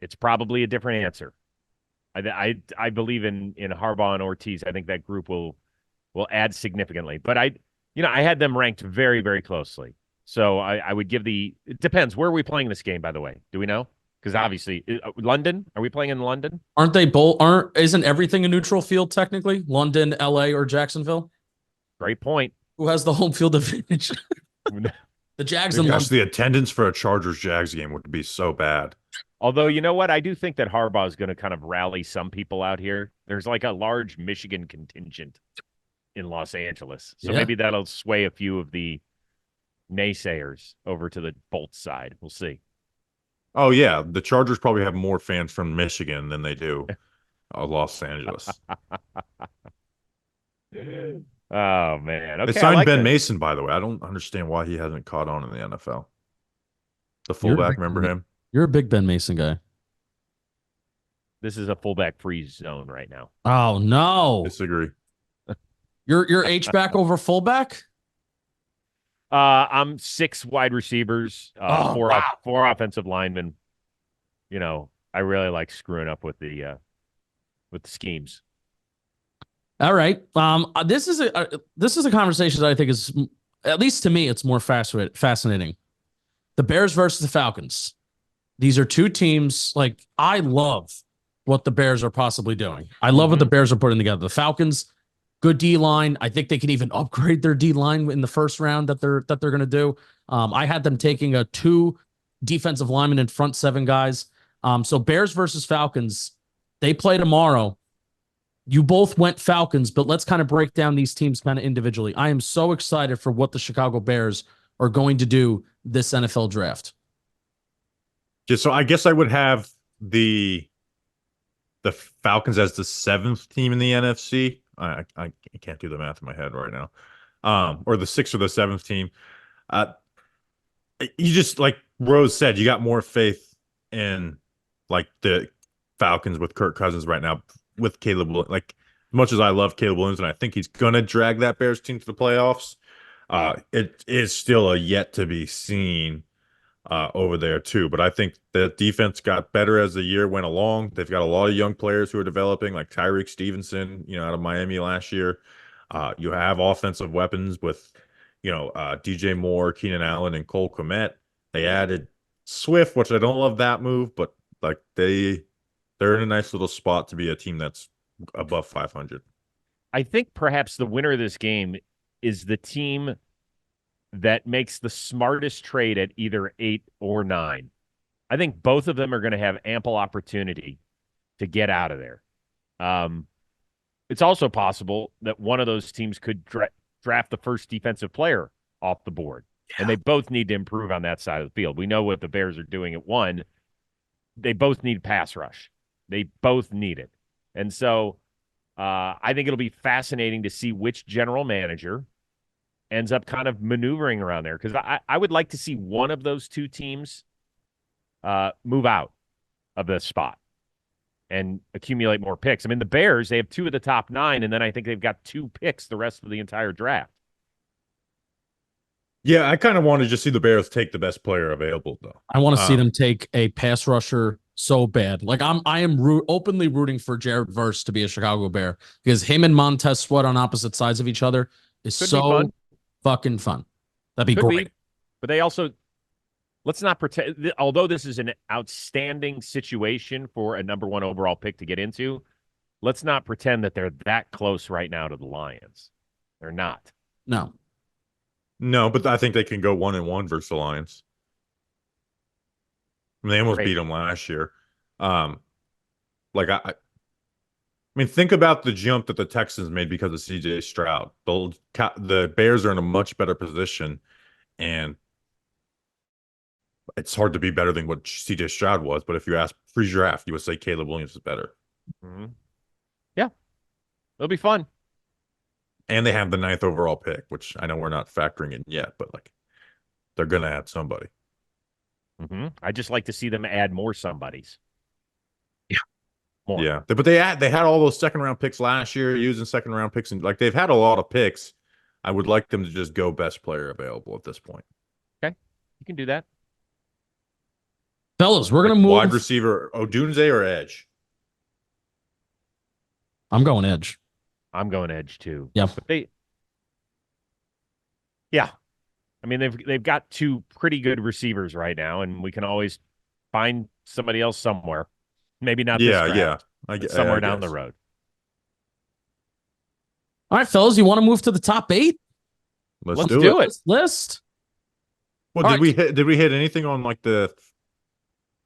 it's probably a different answer. I believe in Harbaugh and Ortiz. I think that group will add significantly. But I had them ranked very, very closely. So I would give it depends. Where are we playing this game, by the way? Do we know? Because obviously, London. Are we playing in London? Aren't they both? Isn't everything a neutral field technically? London, LA, or Jacksonville? Great point. Who has the home field advantage? The Jags and London. The attendance for a Chargers-Jags game would be so bad. Although, you know what? I do think that Harbaugh is going to kind of rally some people out here. There's like a large Michigan contingent in Los Angeles. So maybe that'll sway a few of the naysayers over to the Bolt side. We'll see. Oh, yeah. The Chargers probably have more fans from Michigan than they do Los Angeles. Oh, man. Okay, they signed Ben Mason, by the way. I don't understand why he hasn't caught on in the NFL. The fullback, remember him? You're a big Ben Mason guy. This is a fullback free zone right now. Oh, no. Disagree. Your H-back over fullback? I'm 6 wide receivers, Oh, wow. four offensive linemen. I really like screwing up with the schemes. All right. This is a conversation that I think is, at least to me, it's more fascinating. The Bears versus the Falcons. These are two teams. Like, I love what the Bears are possibly doing. I love what the Bears are putting together. The Falcons, good D line. I think they can even upgrade their D line in the first round that they're going to do. I had them taking a 2 defensive linemen and front 7 guys. So Bears versus Falcons, they play tomorrow. You both went Falcons, but let's kind of break down these teams kind of individually. I am so excited for what the Chicago Bears are going to do this NFL draft. Yeah, so I guess I would have the Falcons as the 7th team in the NFC. I can't do the math in my head right now. Or the 6th or the 7th team. You just, like Rose said, you got more faith in like the Falcons with Kirk Cousins right now, with Caleb. Like, as much as I love Caleb Williams and I think he's gonna drag that Bears team to the playoffs, it is still a yet to be seen over there too. But I think the defense got better as the year went along. They've got a lot of young players who are developing, like Tyreek Stevenson, out of Miami last year. You have offensive weapons with, DJ Moore, Keenan Allen, and Cole Kmet. They added Swift, which I don't love that move, but like they're in a nice little spot to be a team that's above 500. I think perhaps the winner of this game is the team that makes the smartest trade at either 8 or 9. I think both of them are going to have ample opportunity to get out of there. It's also possible that one of those teams could draft the first defensive player off the board, and they both need to improve on that side of the field. We know what the Bears are doing at 1. They both need pass rush. They both need it. And so I think it'll be fascinating to see which general manager ends up kind of maneuvering around there, because I would like to see one of those two teams move out of the spot and accumulate more picks. I mean, the Bears, they have 2 of the top 9, and then I think they've got 2 picks the rest of the entire draft. Yeah, I kind of want to just see the Bears take the best player available, though. I want to see them take a pass rusher so bad. Like, I am openly rooting for Jared Verse to be a Chicago Bear, because him and Montez Sweat on opposite sides of each other is Could be so fun. Fucking fun. That'd be Could great. be. But they also, let's not pretend, although this is an outstanding situation for a number 1 overall pick to get into, let's not pretend that they're that close right now to the Lions. They're not. No, but I think they can go 1-1 versus the Lions. I mean, they almost beat them last year. I mean, think about the jump that the Texans made because of C.J. Stroud. The Bears are in a much better position, and it's hard to be better than what C.J. Stroud was. But if you ask pre-draft, you would say Caleb Williams is better. Mm-hmm. Yeah, it'll be fun. And they have the 9th overall pick, which I know we're not factoring in yet, but like they're going to add somebody. Mm-hmm. I just like to see them add more somebodies. More. Yeah, but they had all those 2nd-round picks last year, using 2nd-round picks, and like they've had a lot of picks. I would like them to just go best player available at this point. Okay, you can do that, fellas. We're gonna move wide receiver, Odunze or edge. I'm going edge. I'm going edge too. Yeah, but I mean, they've got 2 pretty good receivers right now, and we can always find somebody else somewhere. Maybe not this draft, somewhere down the road. All right, fellas, you want to move to the top 8? Let's do it. List. Well, did we hit anything on like the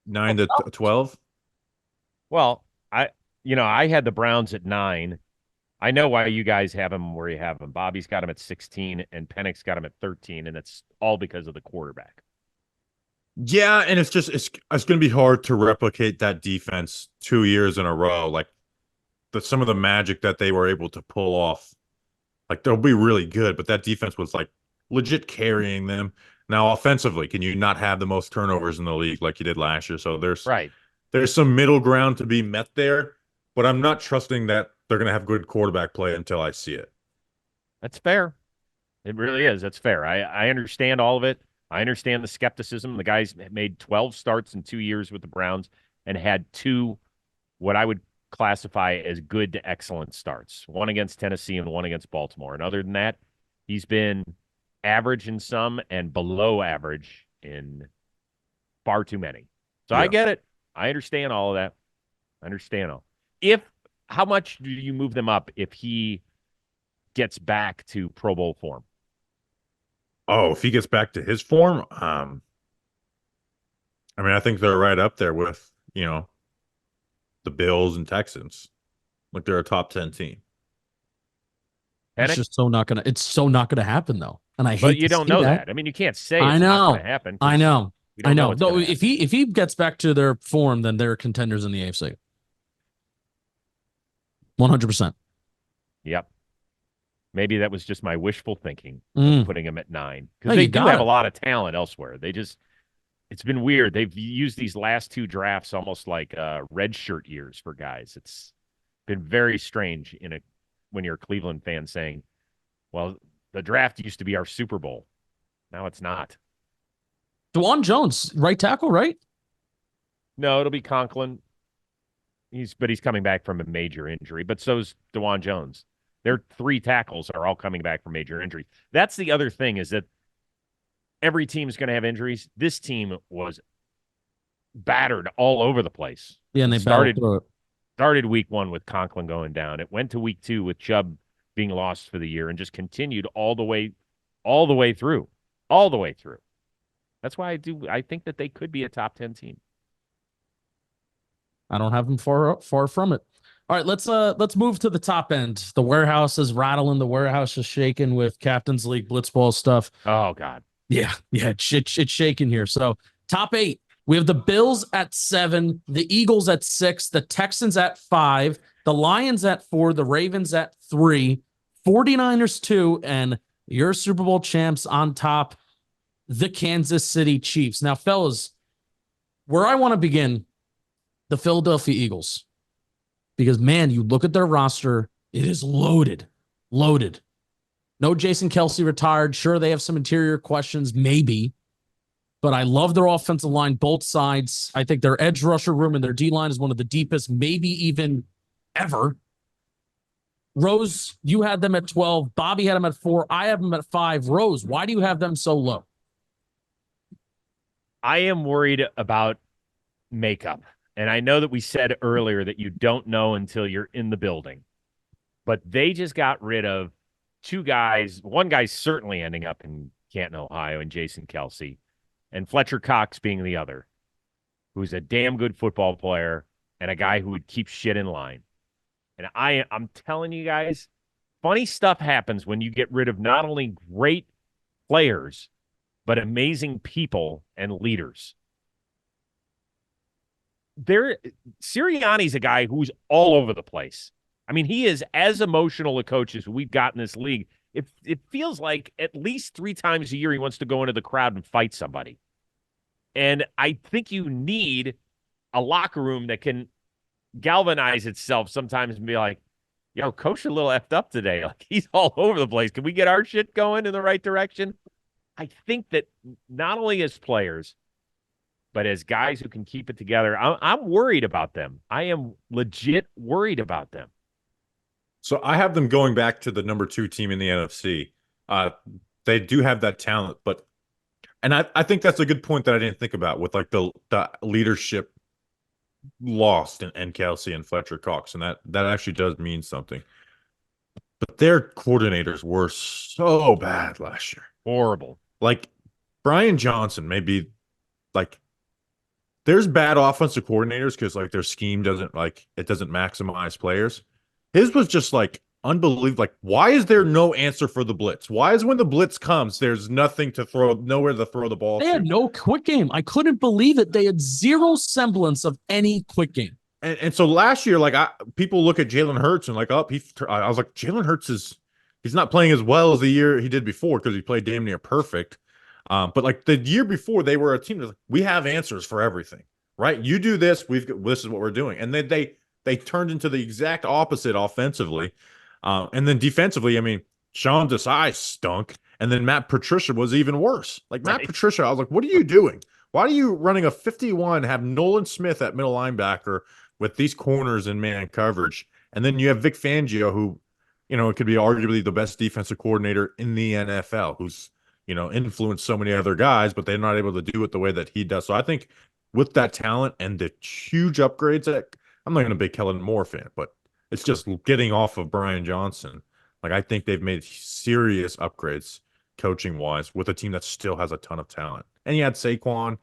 9 to 12? Well, I had the Browns at 9. I know why you guys have them where you have them. Bobby's got them at 16, and Penik's got them at 13, and it's all because of the quarterback. Yeah, and it's going to be hard to replicate that defense 2 years in a row. Like some of the magic that they were able to pull off, like they'll be really good, but that defense was like legit carrying them. Now, offensively, can you not have the most turnovers in the league like you did last year? So there's some middle ground to be met there, but I'm not trusting that they're going to have good quarterback play until I see it. That's fair. It really is. That's fair. I understand all of it. I understand the skepticism. The guy's made 12 starts in 2 years with the Browns and had two what I would classify as good to excellent starts, one against Tennessee and one against Baltimore. And other than that, he's been average in some and below average in far too many. So I Yeah. get it. I understand all of that. I understand all. If how much do you move them up if he gets back to Pro Bowl form? Oh, if he gets back to his form, I mean, I think they're right up there with, the Bills and Texans. Like they're a top 10 team. It's Penik? just it's so not gonna happen though. And I But hate you to don't see know that. that. I mean, you can't say I it's not going know. to happen I because know. we I don't know know. what's Though going to happen. if he gets back to their form, then they're contenders in the AFC. 100%. Yep. Maybe that was just my wishful thinking of Mm. putting him at 9 No, because they you do got have a it. lot of talent elsewhere. It's been weird. They've used these last two drafts almost like red shirt years for guys. It's been very strange when you're a Cleveland fan saying, well, the draft used to be our Super Bowl. Now it's not. Dwan Jones, right tackle, right? No, it'll be Conklin. He's coming back from a major injury, but so's DeJuan Jones. Their three tackles are all coming back from major injuries. That's the other thing is that every team is going to have injuries. This team was battered all over the place. Yeah, and It they battled through it. started week 1 with Conklin going down. It went to week 2 with Chubb being lost for the year and just continued all the way through. All the way through. That's why I think that they could be a top 10 team. I don't have them far from it. All right, let's move to the top end. The warehouse is rattling. The warehouse is shaking with Captain's League Blitzball stuff. Oh God. Yeah, it's shaking here. So top 8, we have the Bills at 7, the Eagles at 6, the Texans at 5, the Lions at 4, the Ravens at 3, 49ers 2, and your Super Bowl champs on top, the Kansas City Chiefs. Now, fellas, where I want to begin, the Philadelphia Eagles. Because, man, you look at their roster, it is loaded. Loaded. No Jason Kelce retired. Sure, they have some interior questions, maybe. But I love their offensive line, both sides. I think their edge rusher room and their D-line is one of the deepest, maybe even ever. Rose, you had them at 12. Bobby had them at 4. I have them at 5. Rose, why do you have them so low? I am worried about makeup. And I know that we said earlier that you don't know until you're in the building. But they just got rid of 2 guys. One guy's certainly ending up in Canton, Ohio, and Jason Kelce, and Fletcher Cox being the other, who's a damn good football player and a guy who would keep shit in line. And I'm telling you guys, funny stuff happens when you get rid of not only great players, but amazing people and leaders. Sirianni's a guy who's all over the place. I mean, he is as emotional a coach as we've got in this league. It feels like at least 3 times a year he wants to go into the crowd and fight somebody. And I think you need a locker room that can galvanize itself sometimes and be like, yo, coach a little effed up today. Like, he's all over the place. Can we get our shit going in the right direction? I think that not only as players, but as guys who can keep it together, I'm worried about them. I am legit worried about them. So I have them going back to the number 2 team in the NFC. They do have that talent, and I think that's a good point that I didn't think about with like the leadership lost and Kelce and Fletcher Cox, and that actually does mean something. But their coordinators were so bad last year. Horrible. Like Brian Johnson, maybe like there's bad offensive coordinators because like their scheme doesn't maximize players. His was just like unbelievable. Like, why is there no answer for the blitz? Why is when the blitz comes, there's nowhere to throw the ball They to? had no quick game. I couldn't believe it. They had zero semblance of any quick game. And so last year, like people look at Jalen Hurts and like, I was like, Jalen Hurts he's not playing as well as the year he did before because he played damn near perfect. But like the year before, they were a team that like, we have answers for everything, right? You do this, this is what we're doing, and then they turned into the exact opposite offensively, and then defensively. I mean, Sean Desai stunk. And then Matt Patricia was even worse. Like Matt Right. Patricia, I was like, what are you doing? Why are you running a 51, have Nolan Smith at middle linebacker with these corners in man coverage? And then you have Vic Fangio, who, it could be arguably the best defensive coordinator in the NFL, who's, influenced so many other guys, but they're not able to do it the way that he does. So I think with that talent and the huge upgrades that I'm not going to be a Kellen Moore fan, but it's just getting off of Brian Johnson. Like I think they've made serious upgrades coaching wise with a team that still has a ton of talent. And you had Saquon,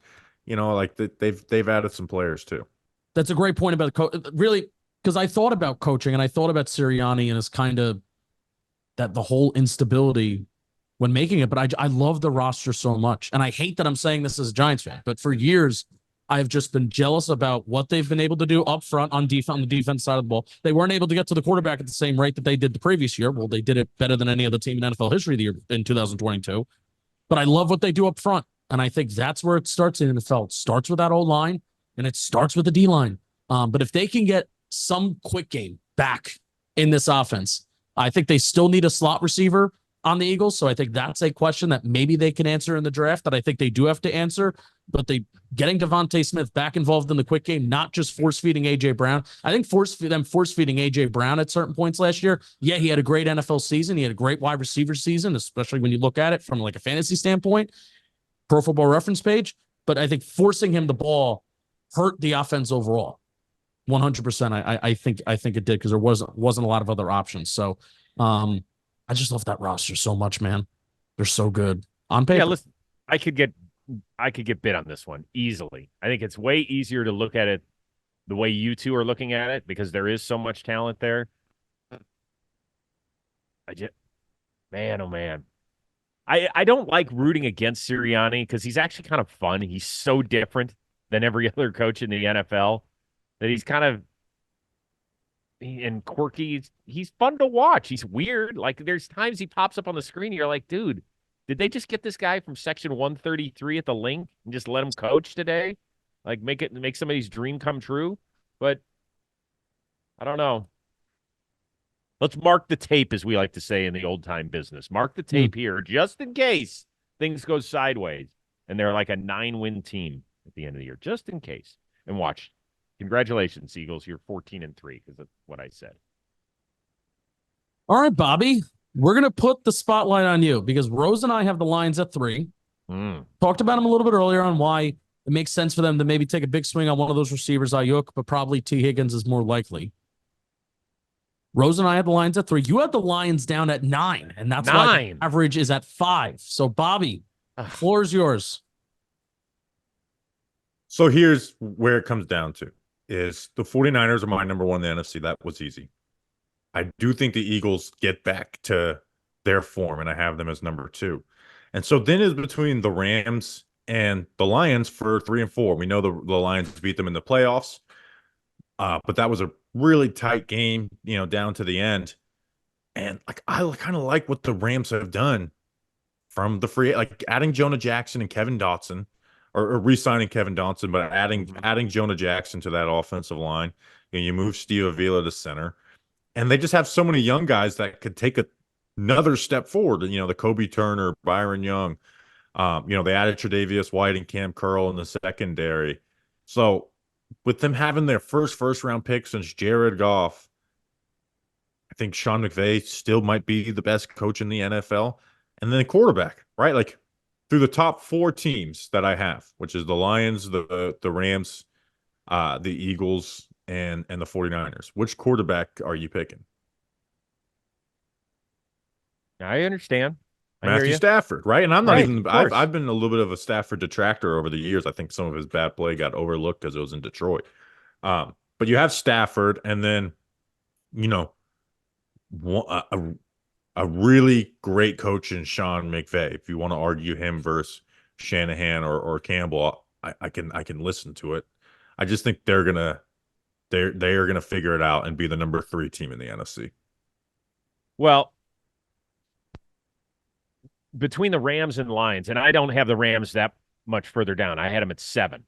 like they've added some players too. That's a great point about really, because I thought about coaching and I thought about Sirianni and it's kind of that the whole instability when making it. But I love the roster so much, and I hate that I'm saying this as a Giants fan. But for years, I've just been jealous about what they've been able to do up front on the defense side of the ball. They weren't able to get to the quarterback at the same rate that they did the previous year. Well, they did it better than any other team in NFL history the year in 2022. But I love what they do up front. And I think that's where it starts in the NFL. It starts with that O-line, and it starts with the D-line. But if they can get some quick game back in this offense, I think they still need a slot receiver on the Eagles. So I think that's a question that maybe they can answer in the draft that I think they do have to answer. But they getting Devontae Smith back involved in the quick game, not just force-feeding A.J. Brown. I think force-feeding A.J. Brown at certain points last year, yeah, he had a great NFL season. He had a great wide receiver season, especially when you look at it from like a fantasy standpoint, Pro Football Reference page. But I think forcing him the ball hurt the offense overall. 100%. I think it did because there wasn't a lot of other options. So I just love that roster so much, man. They're so good on paper. Yeah, listen, I could get bit on this one easily. I think it's way easier to look at it the way you two are looking at it because there is so much talent there. Man, oh man. I don't like rooting against Sirianni because he's actually kind of fun. He's so different than every other coach in the NFL that he's kind of and quirky. He's fun to watch. He's weird. Like there's times he pops up on the screen. And you're like, dude, did they just get this guy from section 133 at the link and just let him coach today? Like make somebody's dream come true? But I don't know. Let's mark the tape, as we like to say in the old time business. Mark the tape here, just in case things go sideways and they're like a 9-win team at the end of the year, just in case. And watch. Congratulations, Eagles. You're 14-3 because that's what I said. All right, Bobby. We're going to put the spotlight on you because Rose and I have the Lions at 3. Talked about them a little bit earlier on why it makes sense for them to maybe take a big swing on one of those receivers, Ayuk, but probably Tee Higgins is more likely. Rose and I had the Lions at 3. You had the Lions down at 9, and that's why the average is at 5. So, Bobby, floor is yours. So here's where it comes down to is the 49ers are my number 1 in the NFC. That was easy. I do think the Eagles get back to their form, and I have them as number 2. And so then it's between the Rams and the Lions for 3 and 4. We know the Lions beat them in the playoffs, but that was a really tight game, down to the end. And like I kind of like what the Rams have done from the free, like adding Jonah Jackson and Kevin Dotson, or re-signing Kevin Dotson, but adding Jonah Jackson to that offensive line. You move Steve Avila to center, and they just have so many young guys that could take another step forward. The Kobe Turner, Byron Young. They added Tre'Davious White and Cam Curl in the secondary. So with them having their first round pick since Jared Goff, I think Sean McVay still might be the best coach in the NFL. And then the quarterback, right? Like through the top 4 teams that I have, which is the Lions, the Rams, the Eagles, and the 49ers. Which quarterback are you picking? I understand. Matthew Stafford, right? And I'm not even. I've been a little bit of a Stafford detractor over the years. I think some of his bad play got overlooked because it was in Detroit. But you have Stafford, and then a really great coach in Sean McVay. If you want to argue him versus Shanahan or Campbell, I can listen to it. I just think they are gonna figure it out and be the number 3 team in the NFC. Well, between the Rams and Lions, and I don't have the Rams that much further down. I had them at 7.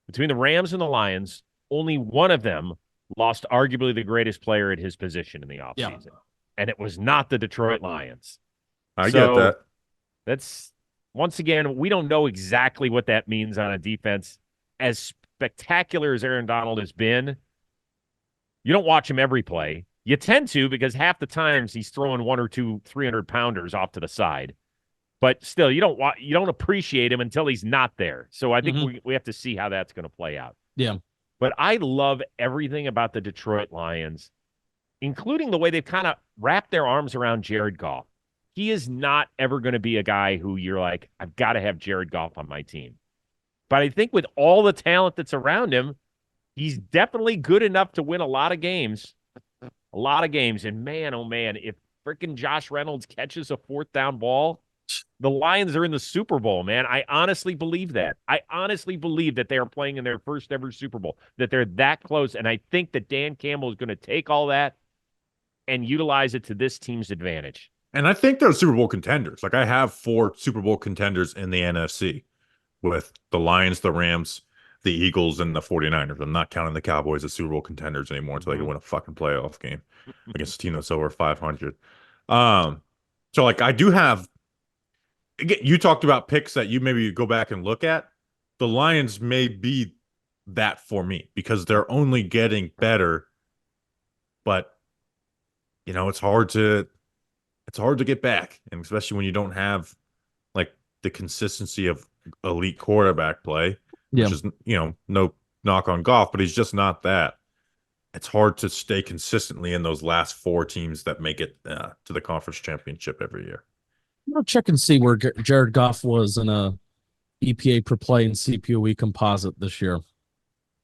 Between the Rams and the Lions, only one of them lost arguably the greatest player at his position in the offseason. and it was not the Detroit Lions. I get that. That's, once again, we don't know exactly what that means on a defense. As spectacular as Aaron Donald has been, you don't watch him every play. You tend to, because half the times he's throwing one or two 300-pounders off to the side. But still, you don't appreciate him until he's not there. So I think we have to see how that's going to play out. Yeah. But I love everything about the Detroit Lions, including the way they've kind of wrapped their arms around Jared Goff. He is not ever going to be a guy who you're like, I've got to have Jared Goff on my team. But I think with all the talent that's around him, he's definitely good enough to win a lot of games. A lot of games. And man, oh man, if freaking Josh Reynolds catches a 4th down ball, the Lions are in the Super Bowl, man. I honestly believe that. I honestly believe that they are playing in their first ever Super Bowl, that they're that close. And I think that Dan Campbell is going to take all that and utilize it to this team's advantage. And I think they're Super Bowl contenders. Like, I have 4 Super Bowl contenders in the NFC with the Lions, the Rams, the Eagles, and the 49ers. I'm not counting the Cowboys as Super Bowl contenders anymore until they can win a fucking playoff game against a team that's over 500. So, like, I do have, again, you talked about picks that you maybe go back and look at. The Lions may be that for me because they're only getting better, but it's hard to get back, and especially when you don't have like the consistency of elite quarterback play, which is no knock on Goff, but he's just not that. It's hard to stay consistently in those last 4 teams that make it to the conference championship every year. I'm gonna check and see where Jared Goff was in a EPA per play and CPOE composite this year.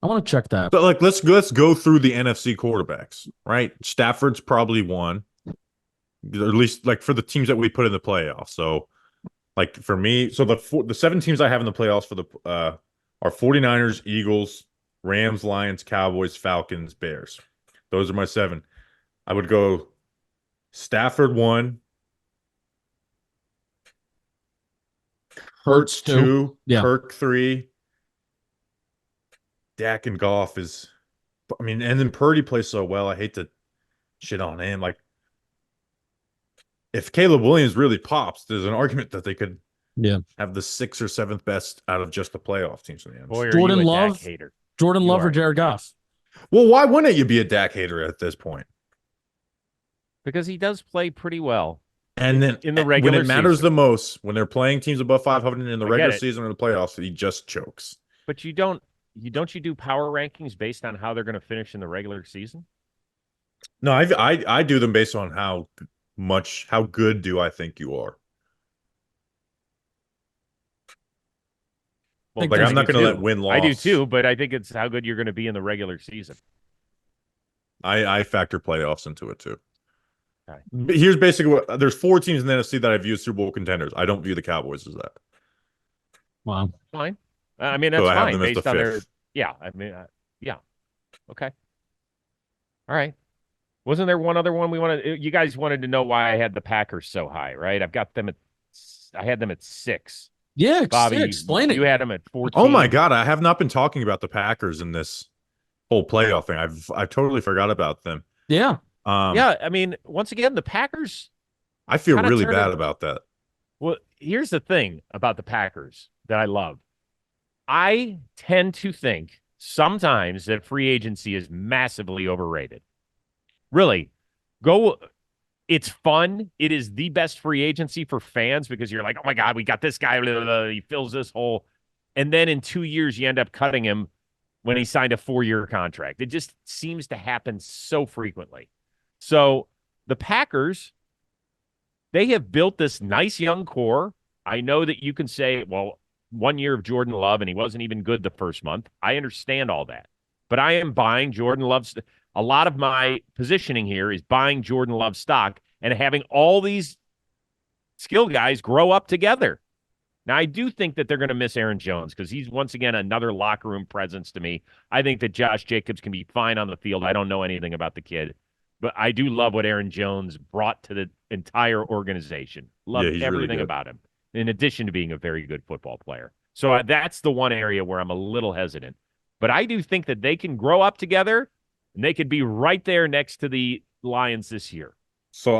I want to check that. But like, let's go through the NFC quarterbacks, right? Stafford's probably one, or at least like for the teams that we put in the playoffs. So, like for me, so the 7 teams I have in the playoffs for the are 49ers, Eagles, Rams, Lions, Cowboys, Falcons, Bears. Those are my 7. I would go Stafford 1, Hurts 2, Kirk 3. Dak and Goff is, and then Purdy plays so well. I hate to shit on him. Like, if Caleb Williams really pops, there's an argument that they could have the 6th or 7th best out of just the playoff teams in the NFC. Jordan Love, Jordan Love or Jared Goff? Well, why wouldn't you be a Dak hater at this point? Because he does play pretty well. And then in the regular when it matters season, the most, when they're playing teams above 500 in the regular season or the playoffs, he just chokes. But you don't you do power rankings based on how they're going to finish in the regular season? No, I do them based on how good do I think you are. Well, like, I'm not going to let win-loss. I do too, but I think it's how good you're going to be in the regular season. I factor playoffs into it too. Okay. Here's basically what there's 4 teams in the NFC that I view as Super Bowl contenders. I don't view the Cowboys as that. Wow, fine. I mean, that's fine based on their. Yeah, I mean, yeah. Okay. All right. Wasn't there one other one we wanted? You guys wanted to know why I had the Packers so high, right? I had them at 6. Yeah, Bobby, explain it. You had them at 14. Oh my God, I have not been talking about the Packers in this whole playoff thing. I totally forgot about them. Yeah. Yeah, I mean, once again, the Packers. I feel really bad about that. Well, here's the thing about the Packers that I love. I tend to think sometimes that free agency is massively overrated. Really, it's fun. It is the best free agency for fans because you're like, oh my God, we got this guy. Blah, blah, blah. He fills this hole. And then in 2 years, you end up cutting him when he signed a 4-year contract. It just seems to happen so frequently. So the Packers, they have built this nice young core. I know that you can say, well, 1 year of Jordan Love, and he wasn't even good the first month. I understand all that. But I am buying Jordan Love's. A lot of my positioning here is buying Jordan Love stock and having all these skill guys grow up together. Now, I do think that they're going to miss Aaron Jones because he's, once again, another locker room presence to me. I think that Josh Jacobs can be fine on the field. I don't know anything about the kid. But I do love what Aaron Jones brought to the entire organization. Love everything really about him, in addition to being a very good football player. So that's the one area where I'm a little hesitant. But I do think that they can grow up together, and they could be right there next to the Lions this year. So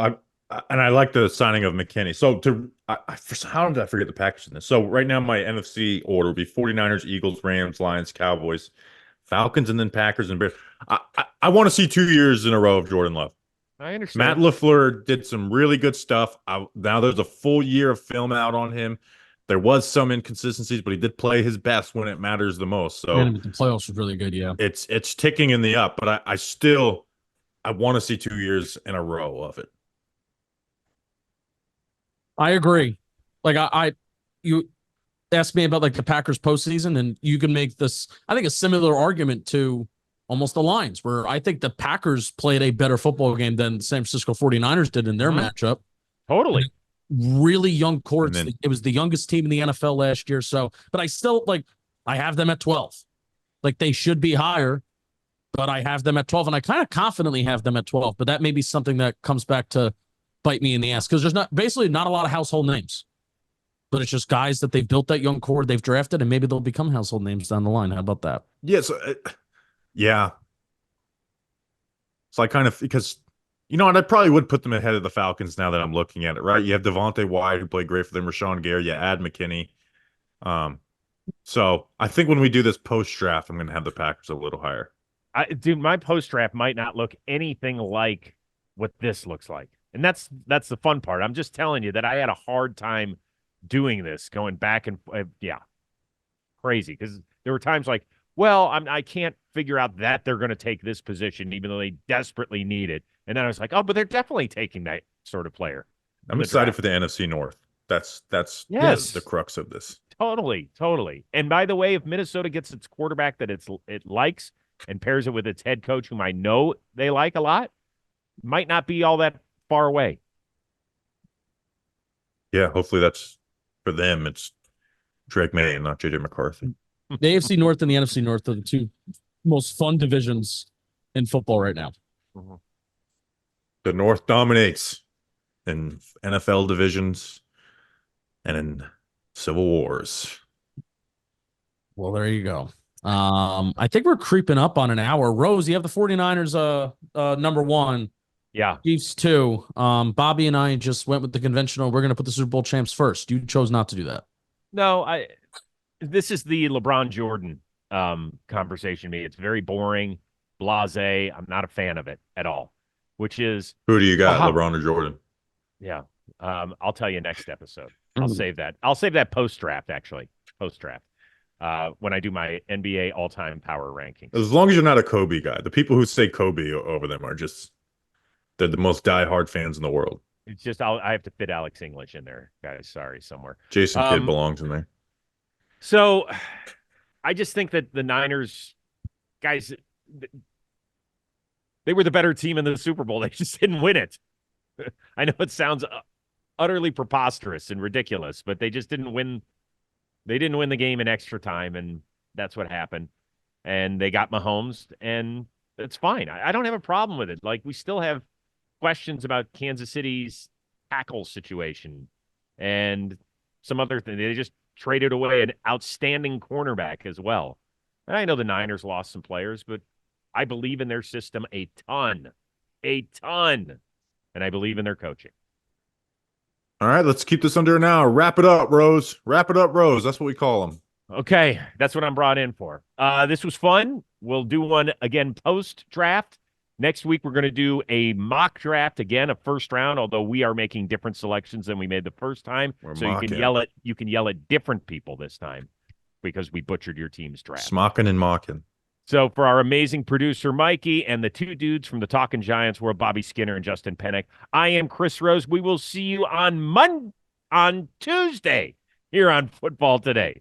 I like the signing of McKinney. So how did I forget the package in this? So right now my NFC order would be 49ers, Eagles, Rams, Lions, Cowboys, Falcons, and then Packers and Bears. I want to see 2 years in a row of Jordan Love. I Matt understand. LaFleur did some really good stuff. Now there's a full year of film out on him. There was some inconsistencies, but he did play his best when it matters the most. So And the playoffs was really good. Yeah, it's ticking in the up, but I want to see 2 years in a row of it. I agree. Like you asked me about like the Packers postseason, and you can make this, I think, a similar argument to almost the Lions, where I think the Packers played a better football game than the San Francisco 49ers did in their matchup. Totally. Really young core. And then- It was the youngest team in the NFL last year. So, but I still I have them at 12. Like they should be higher, but I have them at 12, and I kind of confidently have them at 12. But that may be something that comes back to bite me in the ass because there's not a lot of household names, but it's just guys that they've built that young core they've drafted, and maybe they'll become household names down the line. How about that? Yes, yeah. So I kind of because you know what, I probably would put them ahead of the Falcons now that I'm looking at it. Right, you have Devontae Wyatt who played great for them, Rashawn Gary, you add McKinney. So I think when we do this post draft, I'm going to have the Packers a little higher. Dude, my post draft might not look anything like what this looks like. And that's the fun part. I'm just telling you that I had a hard time doing this, going back and yeah, crazy. Because there were times like, well, I can't figure out that they're going to take this position, even though they desperately need it. And then I was like, oh, but they're definitely taking that sort of player. I'm excited for the NFC North. That's Yes. the crux of this. Totally. And by the way, if Minnesota gets its quarterback that it likes and pairs it with its head coach, whom I know they like a lot, might not be all that far away. Yeah, hopefully that's for them. It's Drake May and not JJ McCarthy. The AFC North and the NFC North are the two most fun divisions in football right now. Mm-hmm. The North dominates in NFL divisions and in Civil Wars. Well, there you go. I think we're creeping up on an hour. Rose, you have the 49ers number one. Yeah. Chiefs 2. Bobby and I just went with the conventional. We're going to put the Super Bowl champs first. You chose not to do that. No, this is the LeBron Jordan conversation to me. It's very boring, blasé. I'm not a fan of it at all. Which is who do you got, LeBron or Jordan? Yeah. I'll tell you next episode. I'll save that. I'll save that post draft, actually. Post draft. When I do my NBA all-time power rankings. As long as you're not a Kobe guy. The people who say Kobe over them are just they're the most diehard fans in the world. It's just I have to fit Alex English in there, guys. Sorry, somewhere. Jason Kidd belongs in there. So I just think that the Niners guys, they were the better team in the Super Bowl. They just didn't win it. I know it sounds utterly preposterous and ridiculous, but they just didn't win. They didn't win the game in extra time, and that's what happened. And they got Mahomes, and it's fine. I don't have a problem with it. Like, we still have questions about Kansas City's tackle situation and some other thing. They just traded away an outstanding cornerback as well. And I know the Niners lost some players, but I believe in their system a ton. And I believe in their coaching. All right, let's keep this under an hour. Wrap it up, Rose. Wrap it up, Rose. That's what we call them. Okay, that's what I'm brought in for. This was fun. We'll do one again post-draft. Next week, we're going to do a mock draft again, a first round, although we are making different selections than we made the first time. So you can yell at different people this time because we butchered your team's draft. Smocking and mocking. So for our amazing producer, Mikey, and the two dudes from the Talking Giants, we're Bobby Skinner and Justin Penik. I am Chris Rose. We will see you on Tuesday here on Football Today.